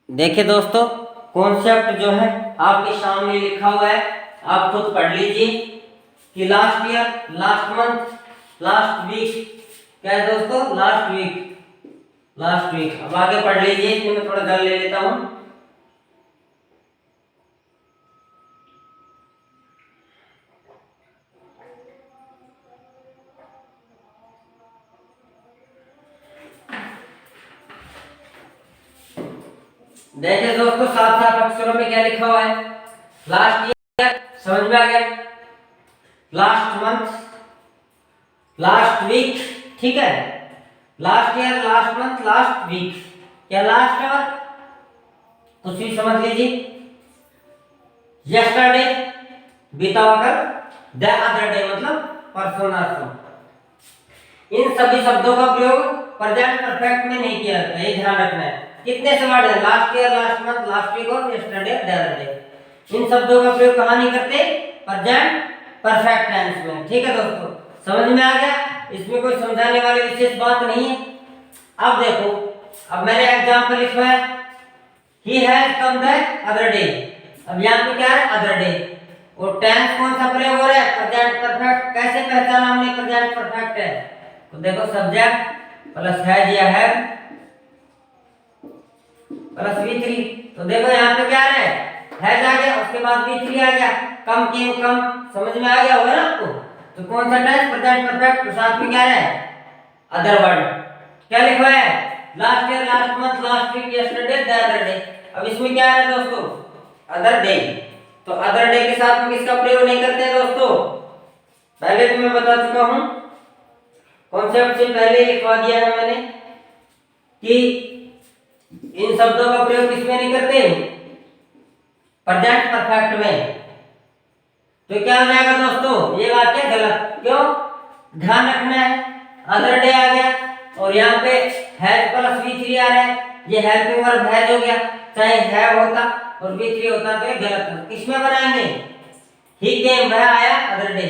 देखिए दोस्तों कॉन्सेप्ट जो है आपके सामने लिखा हुआ है, आप खुद पढ़ लीजिए कि last year, last month, last week, क्या है दोस्तों, लास्ट वीक, लास्ट वीक। अब आगे पढ़ लीजिए, कि मैं थोड़ा जल ले लेता हूं। देखिए दोस्तों साफ साफ अक्षरों में क्या लिखा हुआ है, लास्ट ईयर समझ में आ गया, लास्ट मंथ, लास्ट वीक, ठीक है, last year, last month, last week, क्या लास्ट और कुछ भी समझ लीजिए। यस्टरडे बीता हुआ कल, द अदर डे मतलब परसों नरसों। इन सभी शब्दों का प्रयोग प्रेजेंट परफेक्ट में नहीं किया जाता, ये ध्यान रखना है। कितने से वर्ड है, last year, last month, last week और यस्टरडे, द अदर डे। इन शब्दों का प्रयोग कहां नहीं करते, प्रेजेंट परफेक्ट टेंस में, ठीक है दोस्तों, समझ में आ गया। इसमें कोई समझाने वाली विशेष बात नहीं है। अब देखो, अब मैंने एग्जांपल लिखा है, he has come the other day, अब यहां पे क्या है, अदर डे, और टेंस कौन सा प्रयोग हो रहा है, प्रेजेंट परफेक्ट। कैसे पहचाना हमने प्रेजेंट परफेक्ट है, तो देखो सब्जेक्ट प्लस हैज या हैव प्लस V3, तो देखो यहाँ पे क्या है, हैज आ गया, उसके बाद V3 आ गया, कम केम कम, समझ में आ गया होगा ना आपको। तो कौन सा टेंस, प्रेजेंट परफेक्ट, साथ में क्या है, अदर वर्ड। क्या लिखा है, last year, last month, last week, yesterday, the other day. अब इसमें क्या है दोस्तों, अदर डे, तो अदर डे के साथ में किसका प्रयोग नहीं करते हैं दोस्तों, पहले भी मैं बता चुका हूं, कॉन्सेप्ट से पहले लिखवा दिया है मैंने कि इन शब्दों का प्रयोग किसमें नहीं करते, प्रेजेंट परफेक्ट में। तो क्या हो जाएगा दोस्तों, ये वाक्य गलत, क्यों, ध्यान रखना है, अदर डे आ गया और यहाँ पे हैज प्लस V3 आ रहा है, ये हेल्पिंग वर्ब हैज हो गया, चाहे हैव होता और बी थ्री होता तो ये गलत होता। किसमें बनाएंगे? ही केम, वह आया अदर डे।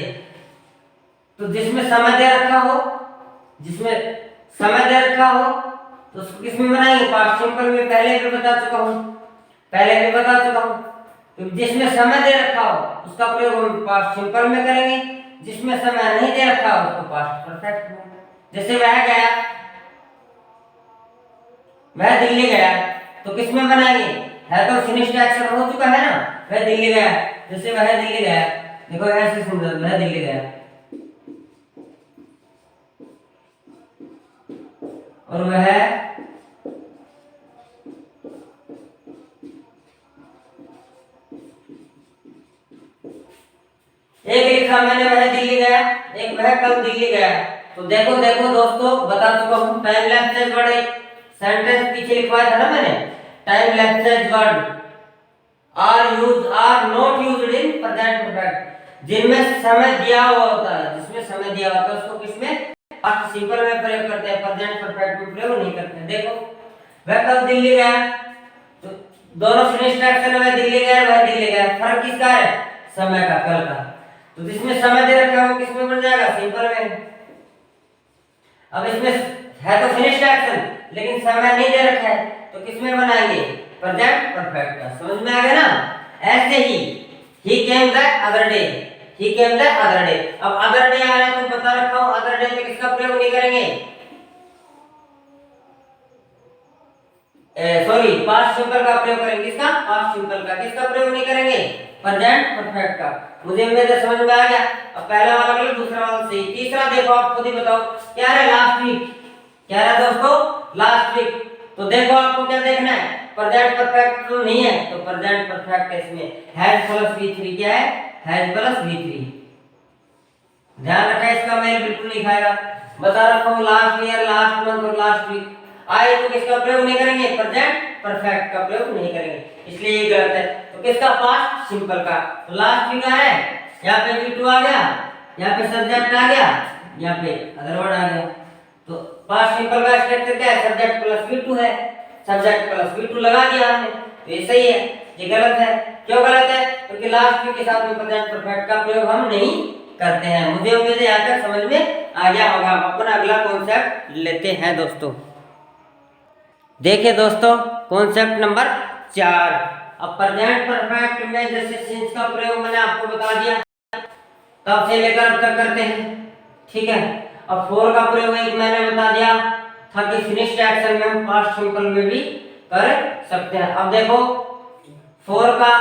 तो जिसमें समय दे रखा हो, जिसमें समय दे रखा हो तो उसको किसमें बनाएंगे? पास्ट सिंपल में। पहले भी बता चुका हूं। तो जिसमें समय दे रखा हो उसका प्रयोग हम पास्ट सिंपल में करेंगे, जिसमें समय नहीं दे रखा हो उसको पास्ट परफेक्ट में। जैसे वह दिल्ली गया तो किसमें बनाएंगे? है तो फिनिश्ड एक्शन हो चुका है ना, वह दिल्ली गया। जैसे वह दिल्ली गया, देखो ऐसे सुंदर, वह दिल्ली गया और वह एक लिखा मैंने वह दिल्ली गया, एक वह कल दिल्ली गया। तो देखो दोस्तों, बता चुका हूं टाइम लैप्स वर्ड सेंटेंस पीछे लिखवाया था ना मैंने। Time lapse word are not used in present perfect, जिनमें समय दिया हुआ होता है, जिसमें समय दिया हुआ होता है उसको किसमें? पास्ट सिंपल में प्रयोग करते हैं, प्रेजेंट परफेक्ट में प्रयोग नहीं करते हैं। देखो वह कल दिल्ली गया, तो दोनों फिनिश्ड एक्शन में दिल्ली गया, वह दिल्ली गया। फर्क किसका है? समय का, कल का। तो जिसमें समय दे रखा है वो किसमें बन जाएगा? सिंपल में। अब इसमें है तो फिनिश्ड एक्शन लेकिन समय नहीं दे रखा है तो किसमें बनाएंगे? प्रेजेंट परफेक्ट का। समझ में आ गया ना? ऐसे ही came the other day, he came the other day. अब अदर डे आ रहा है तो बता रखा हूं अदर डे में किसका प्रयोग नहीं करेंगे? सॉरी, पास्ट सिंपल का प्रयोग करेंगे। किसका? पास्ट सिंपल का। किसका प्रयोग नहीं करेंगे? प्रेजेंट परफेक्ट का। मुझे मेरे समझ में आ गया। अब पहला वाला गलत, दूसरा वाला सही। तीसरा देखो, आप खुद ही बताओ क्या है? Last week. क्या है दोस्तों? Last week. तो देखो आपको क्या देखना है? प्रेजेंट परफेक्ट तो नहीं है तो प्रेजेंट परफेक्ट इसमें हैज प्लस V3 क्या है? Has plus V3। ध्यान रखा, इसका मेल बिल्कुल नहीं खाएगा। बता रखा हूं लास्ट ईयर, लास्ट मंथ और लास्ट वीक आए तो किसका प्रयोग नहीं करेंगे? प्रेजेंट परफेक्ट का प्रयोग नहीं करेंगे, इसलिए ये गलत है। तो किसका? पास्ट सिंपल का। तो लास्ट वीक है, यहाँ पे V2 आ गया, यहाँ पे सब्जेक्ट आ गया, यहाँ पे अदर वर्ड आ गया। तो पास्ट सिंपल का स्ट्रक्चर क्या है? सब्जेक्ट प्लस V2 है, सब्जेक्ट प्लस V2 लगा दिया हमने, तो ये सही है। ये गलत है। क्यों गलत है? क्योंकि लास्ट वीक के साथ में प्रेजेंट परफेक्ट का प्रयोग हम नहीं करते हैं। मुझे उम्मीद है यहाँ तक समझ में आ गया होगा। अपना अगला कॉन्सेप्ट लेते हैं दोस्तों। देखिए दोस्तों, कॉन्सेप्ट नंबर 4। अब प्रेजेंट परफेक्ट में जैसे सिंस का प्रयोग मैंने आपको बता दिया, तब से लेकर अब तक करते हैं, ठीक है। अब फॉर का प्रयोग एक मैंने बता दिया था कि फिनिश्ड एक्शन में हम पास्ट सिंपल में भी कर सकते हैं। अब देखो फॉर का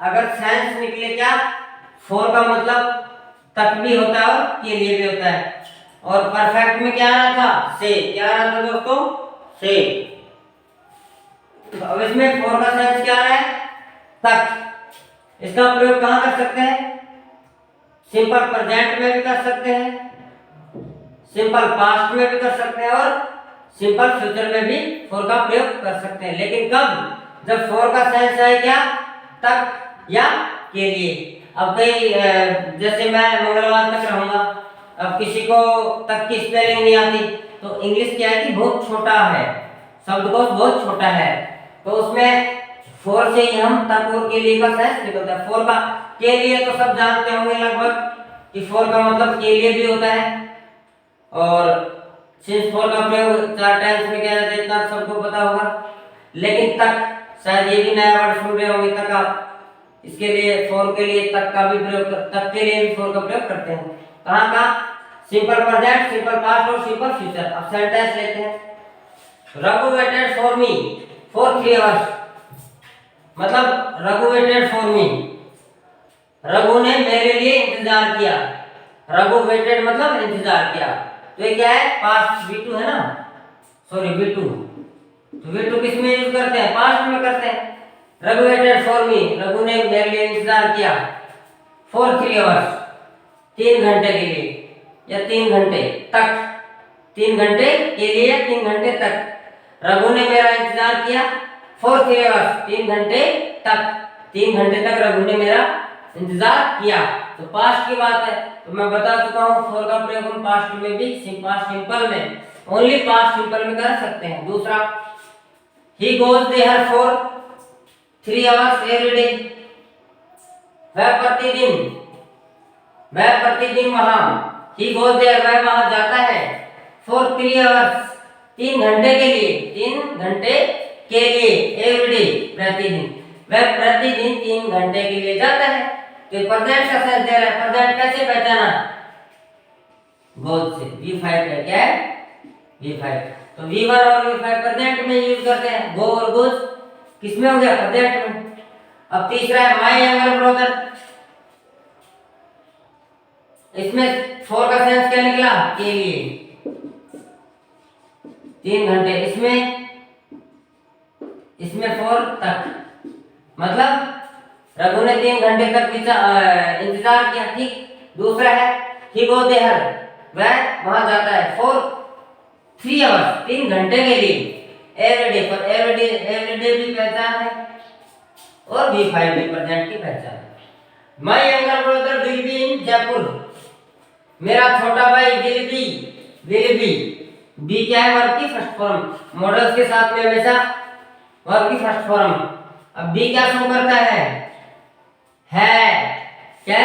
अगर सेंस निकले क्या? फॉर का मतलब तक भी होता है और के लिए भी होता है। और परफेक्ट में क्या आ रहा था? से। क्या आ रहा था दोस्तों? से। तो अब इसमें फॉर का सेंस क्या आ रहा है? तक। इसका प्रयोग कहां कर सकते हैं? सिंपल प्रेजेंट में भी कर सकते हैं, सिंपल पास्ट में भी कर सकते हैं और सिंपल फ्यूचर में भी फॉर का प्रयोग कर सकते हैं। लेकिन कब? जब फॉर का सेंस है क्या? तक या के लिए। अब कई जैसे मैं मंगलवार तक रहूंगा, अब किसी को तक की स्पेलिंग नहीं आती तो इंग्लिश क्या है कि बहुत छोटा है, शब्दकोश बहुत छोटा है, तो उसमें फॉर से ही हम तक और के लिए का सेंस निकलता है। फॉर का के लिए तो सब जानते होंगे लगभग कि फॉर का मतलब के लिए भी होता है, और सिंस फॉर का प्रयोग 4 टाइम्स में किया जाता है, इतना सबको पता होगा। लेकिन तक, शायद ये भी नया वर्ड सुन रहे होंगे तक आप, इसके लिए फॉर के लिए तक का भी प्रयोग, तक के लिए भी फॉर का प्रयोग करते हैं। कहाँ का? सिंपल प्रेजेंट, सिंपल पास्ट और सिंपल फ्यूचर। अब सेंटेंस लेते हैं। Raghu waited for me for 3 hours, मतलब Raghu waited for me, Raghu ने मेरे लिए इंतजार किया। रघु वेटेड मतलब इंतजार किया, तो ये क्या है? पास्ट V2 है ना, सॉरी V2। तो V2 किस में यूज करते हैं? पास्ट में करते हैं। Raghu waited for me, Raghu ने मेरे लिए इंतजार किया। फॉर 3 आवर्स, 3 घंटे के लिए या 3 घंटे तक, 3 घंटे के लिए 3 घंटे तक रघु ने मेरा इंतजार किया। फॉर 3 आवर्स, 3 घंटे तक, 3 घंटे तक रघु ने मेरा इंतजार किया। तो पास्ट की बात है, तो मैं बता चुका हूं फॉर का प्रयोग हम पास्ट में भी, पास्ट सिंपल में, ओनली पास्ट सिंपल में कर सकते हैं। दूसरा, he goes there for 3 hours every day. वह प्रतिदिन वहां, ही गोज देयर वह वहां जाता है, फॉर 3 आवर्स 3 घंटे के लिए, 3 घंटे के लिए, एवरी डे प्रतिदिन, वह प्रतिदिन 3 घंटे के लिए जाता है। तो प्रेजेंट का सेंस दे रहा है, प्रेजेंट कैसे पहचाना? गोज से, V5 है, क्या है? V5। तो V1 और V5 प्रेजेंट में यूज करते हैं, गो और गोज किसमें हो गया? प्रेजेंट में। अब तीसरा है माय यंगर ब्रदर, इसमें फॉर का सेंस क्या निकला? के लिए 3 घंटे, इसमें फॉर तक, मतलब रघु ने 3 घंटे तक इंतजार किया, ठीक। दूसरा है ही गो देयर, वह वहां जाता है, फॉर 3 आवर्स 3 घंटे के लिए, एवरी डे, पर एवरी डे भी पहचान है और V5 भी प्रेजेंट की पहचान है। My younger brother will be in Jaipur, मेरा छोटा भाई विल बी, बी क्या है? वर्ब की फर्स्ट फॉर्म, मॉडल्स के साथ में हमेशा वर्ब की फर्स्ट फॉर्म। अब बी क्या शो करता है? क्या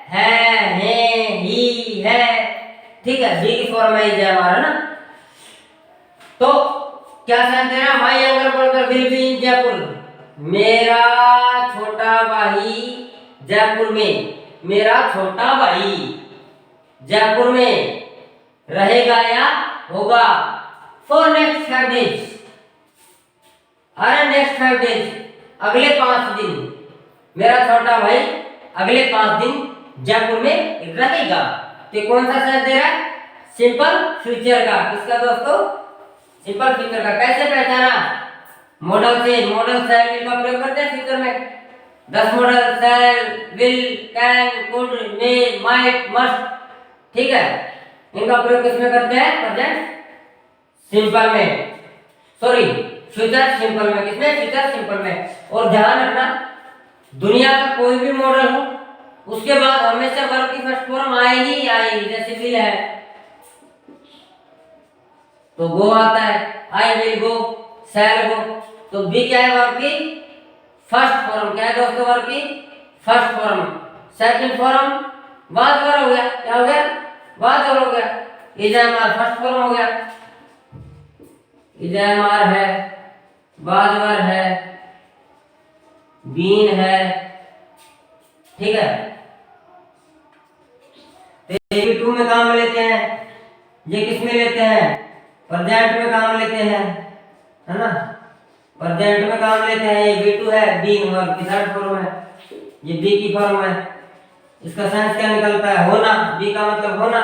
है, ही है, ठीक है, बी की फॉर्म है ये हमारा ना। तो क्या सेंस दे रहा? My younger brother will be in Jaipur, मेरा छोटा भाई जयपुर में, मेरा छोटा भाई जयपुर में रहेगा या होगा, फॉर नेक्स्ट 5 डेज, अरे नेक्स्ट 5 डेज, अगले 5 दिन, मेरा छोटा भाई अगले 5 दिन जयपुर में रहेगा। तो कौन सा सेंस दे रहा है? सिंपल फ्यूचर का। किसका दोस्तों? सिंपल फ्यूचर का। कैसे पहचाना? मॉडल से, मॉडल शैल का प्रयोग करते हैं फ्यूचर में। 10 modal shall, will, can, could, may, might, must, ठीक है, इनका प्रयोग किसमें करते हैं? प्रेजेंट सिंपल में, सॉरी फ्यूचर सिंपल में। किसमें? फ्यूचर सिंपल में। और ध्यान रखना, दुनिया का कोई भी मॉडल हो उसके बाद हमेशा वर्ब की फर्स्ट फॉर्म आएगी। जैसे विल है तो गो आता है, आई विल गो, शैल गो। तो बी क्या है? वर्ब की फर्स्ट फॉर्म। क्या है दोस्तों? वर्ब की first form. Second form was were हो गया। क्या हो गया? वाज वर हो गया। Is am are first form हो गया, इज एम आर है, वाज वर है, बीन है, ठीक है। ये 2 में काम लेते हैं, ये किस में लेते हैं? प्रेजेंट में काम लेते हैं, है ना, प्रेजेंट में काम लेते हैं। ये V2 है, बीन वर्ब की थर्ड फॉर्म है, ये बी की फॉर्म है। इसका सेंस क्या निकलता है? होना। बी का मतलब होना,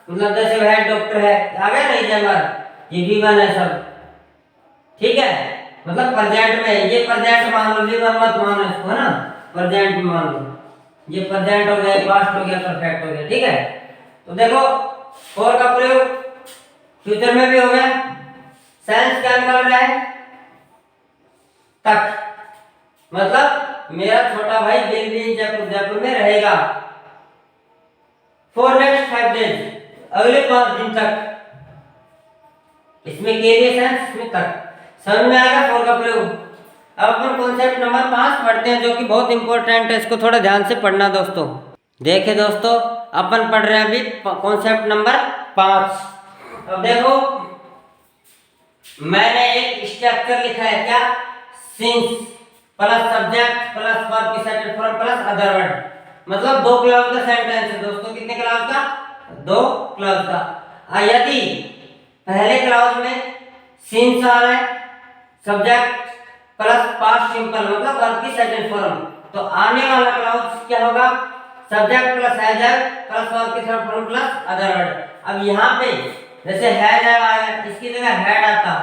मतलब जैसे वह डॉक्टर है, आ गया नहीं जमर, ये V1 है सब, ठीक है। मतलब प्रेजेंट में, ये प्रेजेंट मान लो, V1 मत मानो इसको, है ना, प्रेजेंट में मान लो। ये प्रेजेंट हो गया, पास्ट हो गया, परफेक्ट हो गया, ठीक है। तो देखो फॉर का प्रयोग फ्यूचर में भी हो गया। सेंस क्या निकल रहा है? तक, मतलब मेरा छोटा भाई विल बी जयपुर में रहेगा फॉर नेक्स्ट 5 डेज, अगले 5 दिन तक। इसमें के लिए सेंस, इसमें तक। समझ में आएगा फॉर का प्रयोग। अब अपन कॉन्सेप्ट नंबर 5 पढ़ते हैं, जो कि बहुत इंपॉर्टेंट है, इसको थोड़ा ध्यान से पढ़ना दोस्तों। देखिए दोस्तों, अपन पढ़ रहे हैं अभी कॉन्सेप्ट नंबर 5। अब देखो, मैंने एक स्ट्रक्चर लिखा है, क्या? Since plus subject plus verb की second form plus other word, मतलब 2 क्लॉज का सेंटेंस है दोस्तों। कितने क्लॉज का? 2 क्लॉज का। यदि पहले क्लॉज में सिंस आ रहा है, सब्जेक्ट प्लस पास्ट सिंपल मतलब वर्ब की सेकंड फॉर्म, तो आने वाला क्लॉज क्या होगा? Subject plus has plus verb की third form plus other word. अब यहाँ पे जैसे हैज आया, इसकी जगह हैड आता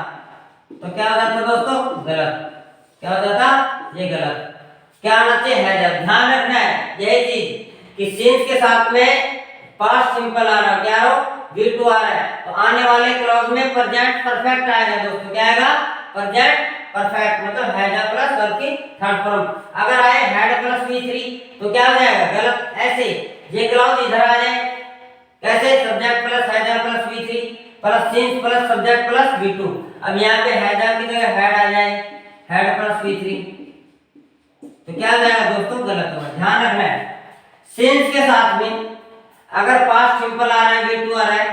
तो क्या हो जाता दोस्तों? गलत। क्या हो जाता? ये गलत। क्या आना चाहिए? हैज। ध्यान रखना है यही चीज कि सिंस के साथ में पास्ट सिंपल आ रहा, क्या हो? V2 आ रहा है, तो आने वाले क्लॉज में प्रेजेंट परफेक्ट आएगा दोस्तों। क्या आएगा? प्रेजेंट परफेक्ट, मतलब हैज प्लस वर्ब की थर्ड फॉर्म। अगर आए हैड प्लस V3 तो क्या हो जाएगा? गलत। ऐसे ये क्लॉज इधर आ जाए, कैसे? Subject plus has plus V3, plus since plus subject plus V2। अब यहाँ पे हैज की जगह हैड आ जाए, हैड प्लस V3, तो क्या आ जाएगा दोस्तों, गलत होगा। ध्यान रखना है सिंस के साथ में अगर पास्ट सिंपल आ रहा है, V2 आ रहा है,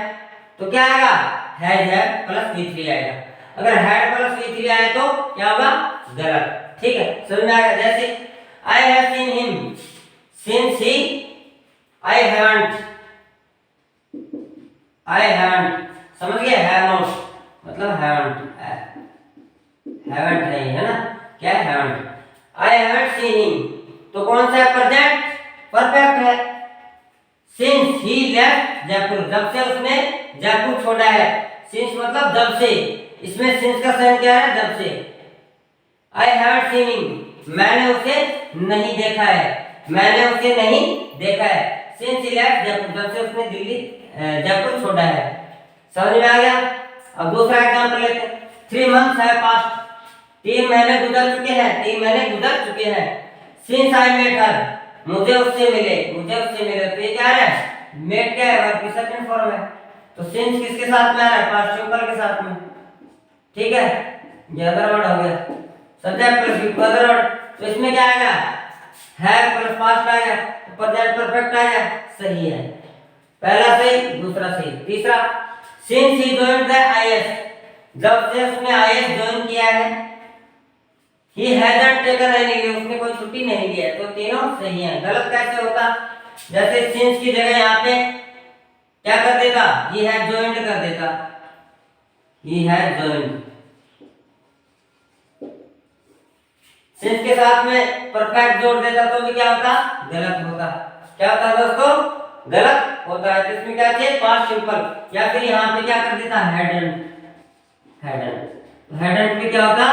तो क्या आएगा, हैज है प्लस V3 आएगा। अगर हैड प्लस V3 आए तो क्या होगा, गलत। ठीक है, समझ में आएगा। जैसे आई have seen him, since he I haven't, I haven't, समझ गए, हैव नॉट मतलब हैवंट, हैवंट नहीं है ना, क्या है, haven't. I haven't seen him, तो कौन सा है, प्रेजेंट परफेक्ट है। सिंस ही लेफ्ट जयपुर, जब से उसने जयपुर छोड़ा है, सिंस मतलब जब से, इसमें सिंस का साइन क्या है, जब से। आई हैवंट सीन हिम, मैंने उसे नहीं देखा है, मैंने उसे नहीं देखा है। सिंस ही लेफ्ट जयपुर, जब से उसने दिल्ली जयपुर छोड़ा है। समझ में आ गया। अब दूसरा एग्जांपल लेते हैं। 3 मंथ्स है पास्ट, 3 महीने गुजर चुके हैं, 3 महीने गुजर चुके हैं। सिंस आई मेट हर, मुझे उससे मिले, मुझे उससे मिले, तो ये क्या है, मेट क्या है, वर्ब की सेकंड फॉर्म है, तो सिंस किसके साथ में आ रहा है, पास्ट सिंपल के साथ में। ठीक है, ये अदर वर्ड हो गया, subject plus V2 other word, तो इसमें क्या आएगा, हैव प्लस पास्ट आएगा, तो प्रेजेंट परफेक्ट आएगा, सही है। पहला सही, दूसरा सही। तीसरा, since he joined the IS, जब से उसने IS ज्वाइन किया है। He hasn't taken any leave, उसने कोई छुट्टी नहीं ली है, तो तीनों सही हैं। गलत कैसे होता, जैसे सिंस की जगह यहाँ पे क्या कर देता, ही हैज जॉइंड कर देता, ही हैज जॉइंड। सिंस के साथ में परफेक्ट जोड़ देता तो भी क्या होता, गलत होता। क्या होता दोस्तों, गलत होता है। तो इसमें क्या चाहिए, पास्ट सिंपल, या फिर यहाँ पे क्या कर देता, हैडंट, हैडंट, हैडंट भी क्या होता,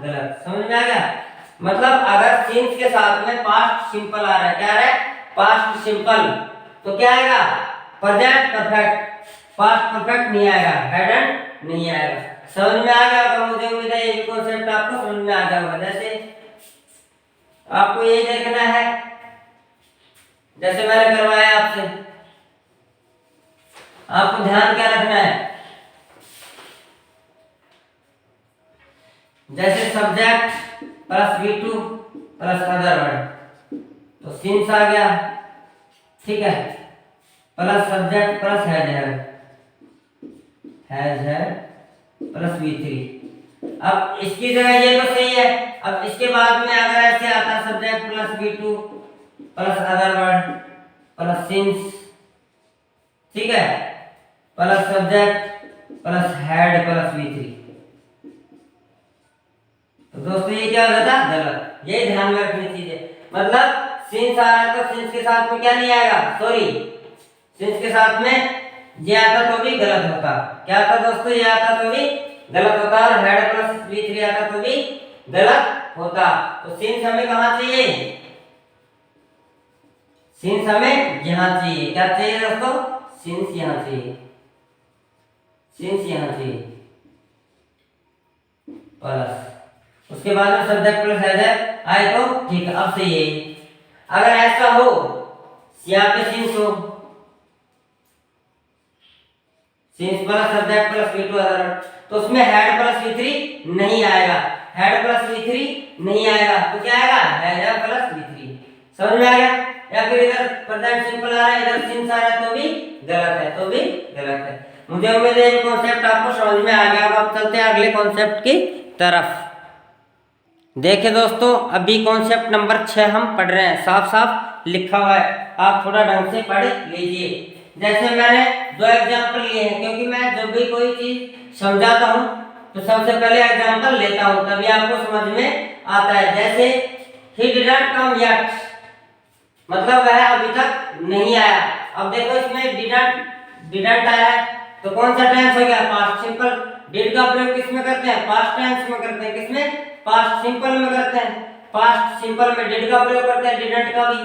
गलत। समझ में आ गया। मतलब अगर सिंस के साथ में पास्ट सिंपल आ रहा है, क्या आ रहा है, पास्ट सिंपल, तो क्या आएगा, प्रेजेंट परफेक्ट, पास्ट परफेक्ट नहीं आएगा, हैडंट नहीं आएगा। समझ में आ गया होगा, मुझे उम्मीद है ये कॉन्सेप्ट आपको समझ में आ गया होगा। जैसे आपको ये देखना है, जैसे मैंने करवाया आपसे, आपको ध्यान क्या रखना है, जैसे subject plus V2 plus other word, तो सिंस आ गया, ठीक है, प्लस सब्जेक्ट प्लस हैज है प्लस V3। अब इसकी जगह ये तो सही है। अब इसके बाद में अगर ऐसे आता subject plus V2 plus other word plus since, ठीक है, plus subject plus had plus V3, तो दोस्तों ये क्या हो जाता, गलत। ये ध्यान में रखनी चीज है। मतलब सिंस आ रहा है तो सिंस के साथ में क्या नहीं आएगा, सॉरी, सिंस के साथ में ये आता तो भी गलत होता। क्या आता दोस्तों, ये आता तो भी गलत होता, और हेड प्लस V3 आता तो भी गलत होता। तो सिंस हमें कहाँ चाहिए, सिंस हमें यहाँ चाहिए। क्या चाहिए दोस्तों, सिंस यहाँ चाहिए, सिंस यहाँ चाहिए प्लस, उसके बाद में सब्जेक्ट प्लस हैज आए तो ठीक है। अब सही है। अगर ऐसा हो, यहाँ पे सिंस हो, since plus subject plus V2 other, तो उसमें हेड प्लस V3 नहीं आएगा, हेड प्लस V3 नहीं आएगा, तो क्या आएगा, हैज प्लस V3। समझ में आ गया। या फिर इधर प्रेजेंट सिंपल आ रहा है, इधर सिंस आ रहा है, तो भी गलत है, तो भी गलत है। मुझे उम्मीद है ये कॉन्सेप्ट आपको समझ में आ गया। अब चलते हैं अगले कॉन्सेप्ट की तरफ। देखिए दोस्तों, अभी कॉन्सेप्ट नंबर 6 हम पढ़ रहे हैं, साफ साफ लिखा हुआ है, आप थोड़ा ढंग से पढ़ लीजिए। जैसे मैंने 2 एग्जाम्पल लिए हैं, क्योंकि मैं जब भी कोई चीज समझाता हूँ तो सबसे पहले एग्जाम्पल लेता हूँ, तभी आपको समझ में आता है। जैसे ही डिडंट कम येट, मतलब वह अभी तक नहीं आया। अब देखो इसमें डिडंट आया है, तो कौन सा टेंस हो गया, पास्ट सिंपल। डिड का प्रयोग किसमें करते हैं, पास्ट टेंस में करते हैं, किसमें, पास्ट सिंपल में करते हैं। पास्ट सिंपल में डिड का प्रयोग करते हैं, डिडंट का भी,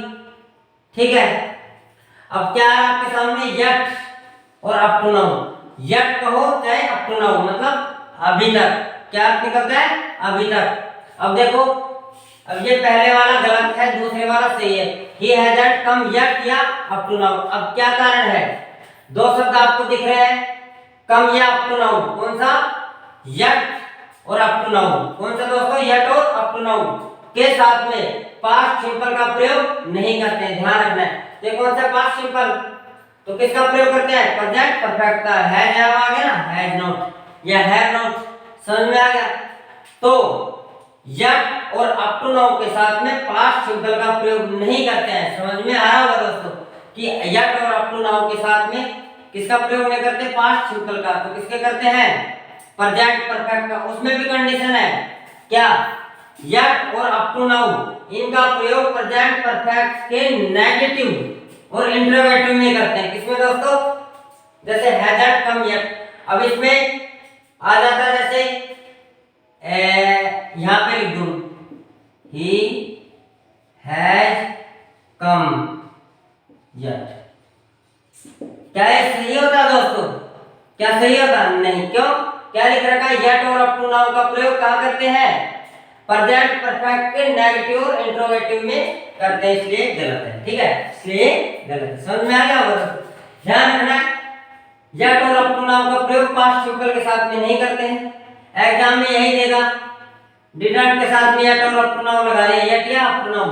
ठीक है। अब क्या है आपके सामने, येट और अप टू नाउ। येट कहो चाहे अप टू नाउ, मतलब अभी तक। क्या निकलता है, अभी तक। अब देखो, अब ये पहले वाला गलत है, दूसरे वाला सही है। ही हैजंट कम येट या अप टू नाउ। अब क्या कारण है, 2 शब्द आपको दिख रहे हैं, कम या अप टू नाउ, कौन सा, यट और अप टू नाउ, कौन सा दोस्तों, यट और अप टू नाउ के साथ में पास्ट सिंपल का प्रयोग नहीं करते हैं, ध्यान रखना है। तो कौन सा पास्ट सिंपल, तो किसका प्रयोग करते हैं, प्रेजेंट परफेक्ट का, हैज हैव आ गया ना, हैज नॉट या हैव नॉट, समझ में आ गया। तो यट और अप टू नाउ के साथ में पास्ट सिंपल का प्रयोग नहीं करते हैं, समझ में आ रहा होगा दोस्तों कि यट और अप टू नाउ के साथ में किसका प्रयोग नहीं करते, पास्ट सिंपल का, तो किसके करते हैं, प्रेजेंट परफेक्ट का। उसमें भी कंडीशन है क्या, यट और अप टू नाउ इनका प्रयोग प्रेजेंट परफेक्ट के नेगेटिव और इंटरोगेटिव में करते हैं, किसमें दोस्तों, जैसे हैजंट कम यट। अब इसमें आ जाता है जैसे यहां पे लिख दूं, ही हैज कम यट, क्या ये सही होता दोस्तों, क्या सही होता, नहीं, क्यों, क्या लिख रखा है, यट और अप टू नाउ का प्रयोग कहां करते हैं, प्रेजेंट परफेक्ट के नेगेटिव और इंटरोगेटिव में करते हैं, इसलिए गलत है, ठीक है, इसलिए गलत है, समझ में आ गया होगा। ध्यान रखना, यट और अप टू नाउ का प्रयोग पास्ट सिंपल के साथ में नहीं करते हैं, एग्जाम में यही देगा, डिडंट के साथ में यट और अप टू नाउ लगा दिया, यट या अप टू नाउ,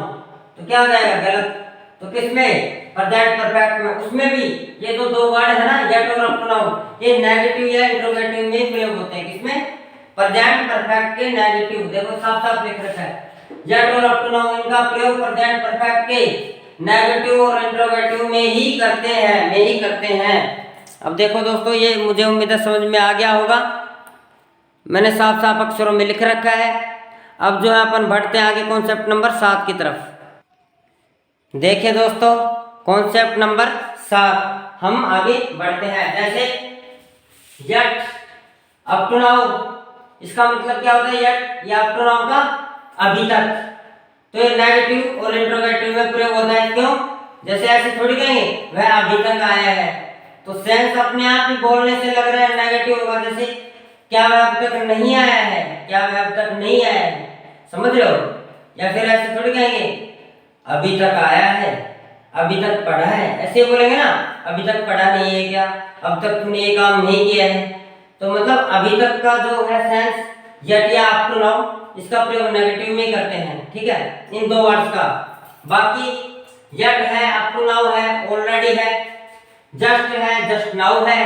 तो क्या हो जाएगा, गलत। तो किसमें, प्रेजेंट परफेक्ट में, उसमें भी ये तो दो वर्ड है ना, यट और अप टू नाउ, ये नेगेटिव या इंटरोगेटिव में प्रयोग होते हैं, किसमें, प्रेजेंट परफेक्ट के नेगेटिव, देखो साफ साफ लिख रखा है, यट और अप टू नाउ इनका प्रयोग प्रेजेंट परफेक्ट के नेगेटिव और इंटरोगेटिव में ही करते हैं। अब देखो दोस्तों, ये मुझे उम्मीद है समझ में आ गया होगा, मैंने साफ साफ अक्षरों में लिख रखा है। अब जो है अपन बढ़ते हैं आगे कॉन्सेप्ट नंबर 7 की तरफ। देखिए दोस्तों, कॉन्सेप्ट नंबर 7 हम आगे बढ़ते हैं। जैसे यट अप टू नाउ, इसका मतलब क्या होता है, यट या अप टू नाउ का अभी तक, तो ये नेगेटिव और इंटरोगेटिव में प्रयोग होता है, क्यों, जैसे ऐसे थोड़ी कहेंगे वह अभी तक आया है, तो सेंस अपने आप ही बोलने से लग रहा है नेगेटिव होगा, जैसे क्या वह अब तक नहीं आया है, क्या वह अब तक नहीं आया है, समझ रहे हो। या फिर ऐसे थोड़ी कहेंगे अभी तक आया है, अभी तक पढ़ा है, ऐसे बोलेंगे ना, अभी तक पढ़ा नहीं है क्या, अब तक तूने ये काम नहीं किया है, तो मतलब अभी तक का जो है सेंस यट या अप टू नाउ, इसका प्रयोग नेगेटिव में करते हैं, ठीक है, इन दो वर्ड्स का। बाकी यट है, अप टू नाउ है, ऑलरेडी है, जस्ट है, जस्ट नाउ है,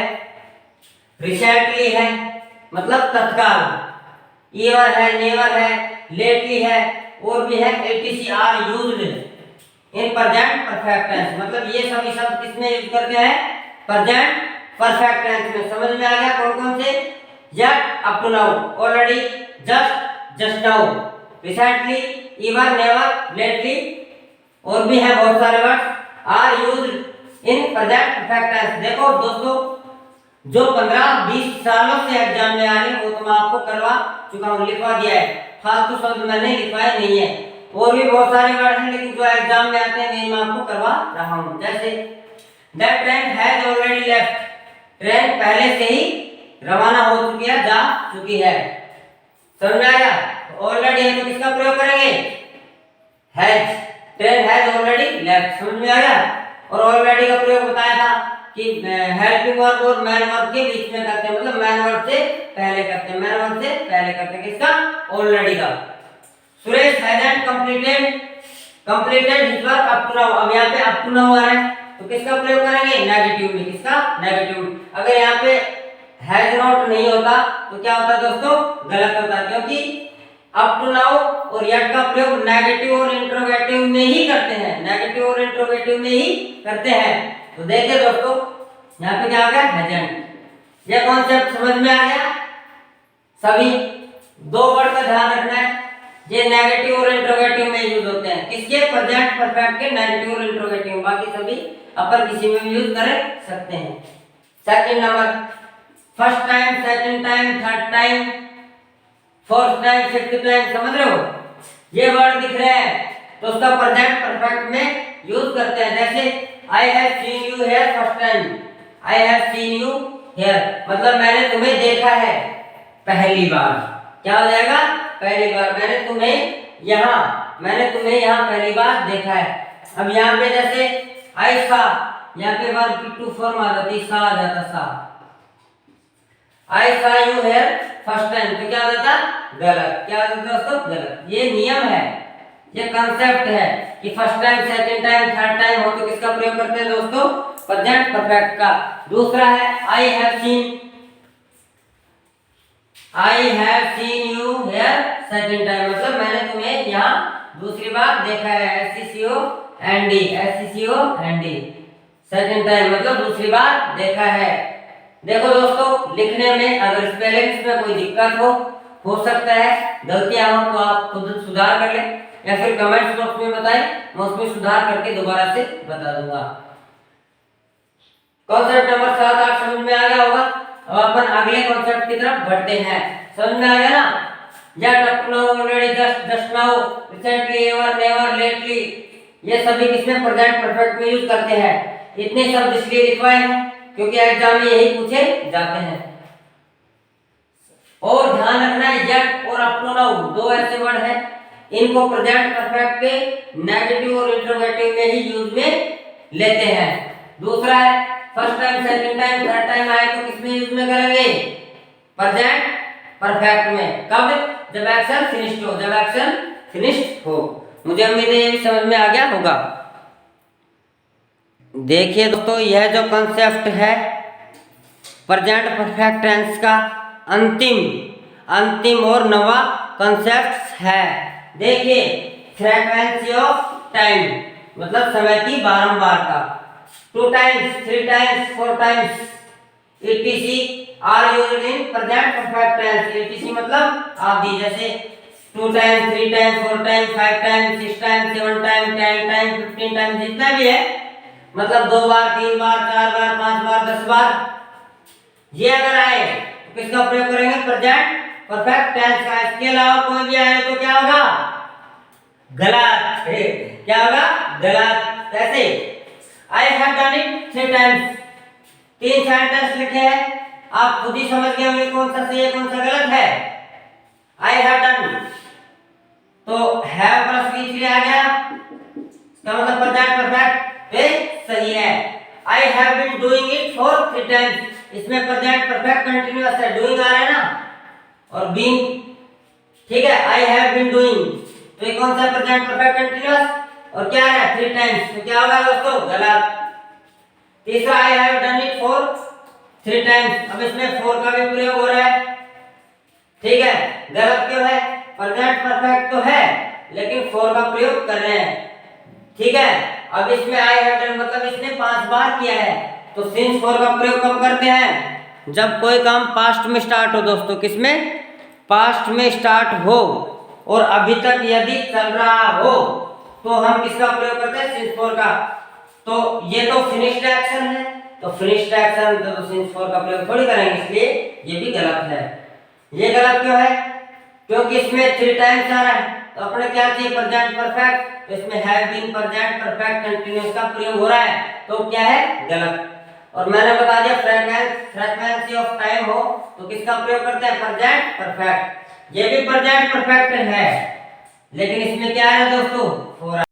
रिसेंटली है मतलब तत्काल, ईवर है, नेवर है, लेटली है, और भी है etc are used in present perfect tense, मतलब ये सभी शब्द किसमें यूज करते हैं, प्रेजेंट परफेक्ट टेंस में। समझ में आ गया कौन कौन से, yet up to now, already, just, just now, recently, ever, never, lately, और भी है बहुत सारे words are used in present perfect tense. देखो दोस्तों, जो 15-20 सालों से एग्जाम में आ रहे वो तो मैं आपको करवा चुका हूँ, लिखवा दिया है, फालतू शब्द मैंने लिखवाए नहीं है, और भी बहुत सारे वर्ड हैं लेकिन जो एग्जाम में आते हैं मैं आपको करवा रहा हूँ। जैसे that train has already left, train पहले से ही रवाना हो चुकी है, जा चुकी है, समझ में आया। ऑलरेडी है तो किसका प्रयोग करेंगे, has, train has already left, समझ में आ गया। और ऑलरेडी का प्रयोग बताया था कि हेल्पिंग वर्ब और मैन वर्ब के बीच में करते हैं, मतलब मैन वर्ब से पहले करते हैं, मैन वर्ब से पहले करते हैं, किसका, ऑलरेडी का। Suresh hasn't completed his work up to now, अब यहाँ पे अप टू नाउ आ रहा है तो किसका प्रयोग करेंगे, नेगेटिव में, किसका, नेगेटिव। अगर यहाँ पे हैज नॉट नहीं होता तो क्या होता दोस्तों, गलत होता, क्योंकि अप टू नाउ और यट का प्रयोग नेगेटिव और इंटरोगेटिव में ही करते हैं, नेगेटिव और इंटरोगेटिव में ही करते हैं। तो देखिए दोस्तों, यहाँ पे क्या आ गया, हैजंट। ये कॉन्सेप्ट समझ में आ गया। सभी दो वर्ड का ध्यान रखना है, ये नेगेटिव और इंटरोगेटिव में यूज होते हैं, किसके, प्रेजेंट परफेक्ट के नेगेटिव और इंटरोगेटिव, बाकी सभी अपन किसी में भी यूज कर सकते हैं। Second number, first time, second time, third time, fourth time, fifth time, समझ रहे हो, ये वर्ड दिख रहे हैं तो उसका प्रेजेंट परफेक्ट में यूज करते हैं। जैसे आई have seen you here first time, I have seen you here, मतलब मैंने तुम्हें देखा है पहली बार, क्या हो जाएगा, पहली बार, मैंने तुम्हें यहाँ पहली बार देखा है। अब यहाँ पे जैसे आई सा, यहाँ पे वर्ब की टू फॉर्म आ जाती, सा आ जाता, सा, आई सा यू हेयर फर्स्ट टाइम, तो क्या हो जाता? गलत। क्या हो जाता दोस्तों? गलत। ये नियम है, ये कंसेप्ट है कि first time, second time, third time हो तो किसका प्रयोग करते हैं दोस्तों? प्रेजेंट परफेक्ट का। दूसरा है I have seen, I have seen you here second time, मतलब मैंने तुम्हें यहाँ दूसरी बार देखा है। SCCO and D, SCCO and D, second time मतलब दूसरी बार देखा है। देखो दोस्तों, लिखने में अगर स्पेलिंग्स में कोई दिक्कत हो सकता है, गलतियां हो तो आप खुद सुधार कर लें या फिर कमेंट्स बॉक्स में बताएं, मैं उसमें सुधार करके दोबारा से बता दूंगा। कॉन्सेप्ट नंबर 7 8 समझ में आ गया होगा। अब अपन अगले कॉन्सेप्ट की तरफ बढ़ते हैं। समझ में आ गया ना? Just, up to now, already, just, just now, recently, ever, never, lately, ये सभी किसमें प्रेजेंट परफेक्ट में यूज करते हैं। इतने शब्द इसलिए लिखवाए हैं क्योंकि एग्जाम में यही पूछे जाते हैं। और ध्यान रखना है, जेट और अप टू नाउ दो ऐसे वर्ड हैं, इनको प्रेजेंट परफेक्ट के नेगेटिव और इंटरोगेटिव में ही यूज में लेते हैं। दूसरा है first time, second time, third time आए तो किसमें यूज में करेंगे? प्रेजेंट परफेक्ट में। कब? जब एक्शन फिनिश्ड हो, जब एक्शन फिनिश्ड हो। मुझे उम्मीद है ये भी समझ में आ गया होगा। देखिए दोस्तों, यह जो कॉन्सेप्ट है प्रेजेंट परफेक्ट टेंस का अंतिम और नवा कॉन्सेप्ट है। देखिए, फ्रीक्वेंसी ऑफ टाइम मतलब समय की बारंबारता। 2 times, 3 times, 4 times, etc are used in present perfect tense। etc मतलब आदि, जैसे 2 times, 3 times, 4 times, 5 times, 6 times, 7 times, 10 times, 15 times, जितना भी है, मतलब 2 बार, 3 बार, 4 बार, 5 बार, 10 बार, ये अगर आए तो किसका प्रयोग करेंगे? प्रेजेंट परफेक्ट टेंस का। इसके अलावा कोई भी आए तो क्या होगा? गलत। क्या होगा? गलत। कैसे? I have done it 3 times, 3 sentence लिखे हैं, आप खुद ही समझ गए होंगे कौन सा सही है कौन सा गलत है। I have done तो have प्लस V3 आ गया, इसका मतलब प्रेजेंट परफेक्ट पे सही है। I have been doing it for 3 times, इसमें प्रेजेंट परफेक्ट कंटिन्यूअस है, डूइंग आ रहा है ना, और बीइंग, ठीक है। I have been doing तो ये कौन सा प्रेजेंट परफेक्ट कंटिन्यूअस, और क्या है? 3 टाइम्स, तो क्या होगा दोस्तों? गलत। तीसरा I have done it for 3 times, अब इसमें 4 का भी प्रयोग हो रहा है, ठीक है। गलत क्यों है? प्रेजेंट परफेक्ट तो है लेकिन 4 का प्रयोग कर रहे हैं, ठीक है। अब इसमें आई हैव डन मतलब इसने 5 बार किया है, तो सिंस 4 का प्रयोग कब करते हैं? जब कोई काम पास्ट में स्टार्ट हो दोस्तों। किसमें? पास्ट में स्टार्ट हो और अभी तक यदि चल रहा हो तो हम किसका प्रयोग करते हैं? सिंस 4 का। तो ये तो फिनिश्ड एक्शन है, तो फिनिश्ड एक्शन तो सिंस 4 का प्रयोग थोड़ी करेंगे, इसलिए ये भी गलत है। ये गलत क्यों है? क्योंकि इसमें 3 टाइम्स आ रहा है, तो अपने क्या चाहिए? प्रेजेंट परफेक्ट, तो इसमें have been present perfect continuous का प्रयोग हो रहा है, तो क्या है? गलत। और मैंने बता दिया फ्रीक्वेंसी ऑफ टाइम हो तो किसका प्रयोग करते हैं? Present perfect. ये भी प्रेजेंट परफेक्ट है लेकिन इसमें क्या है दोस्तों? 4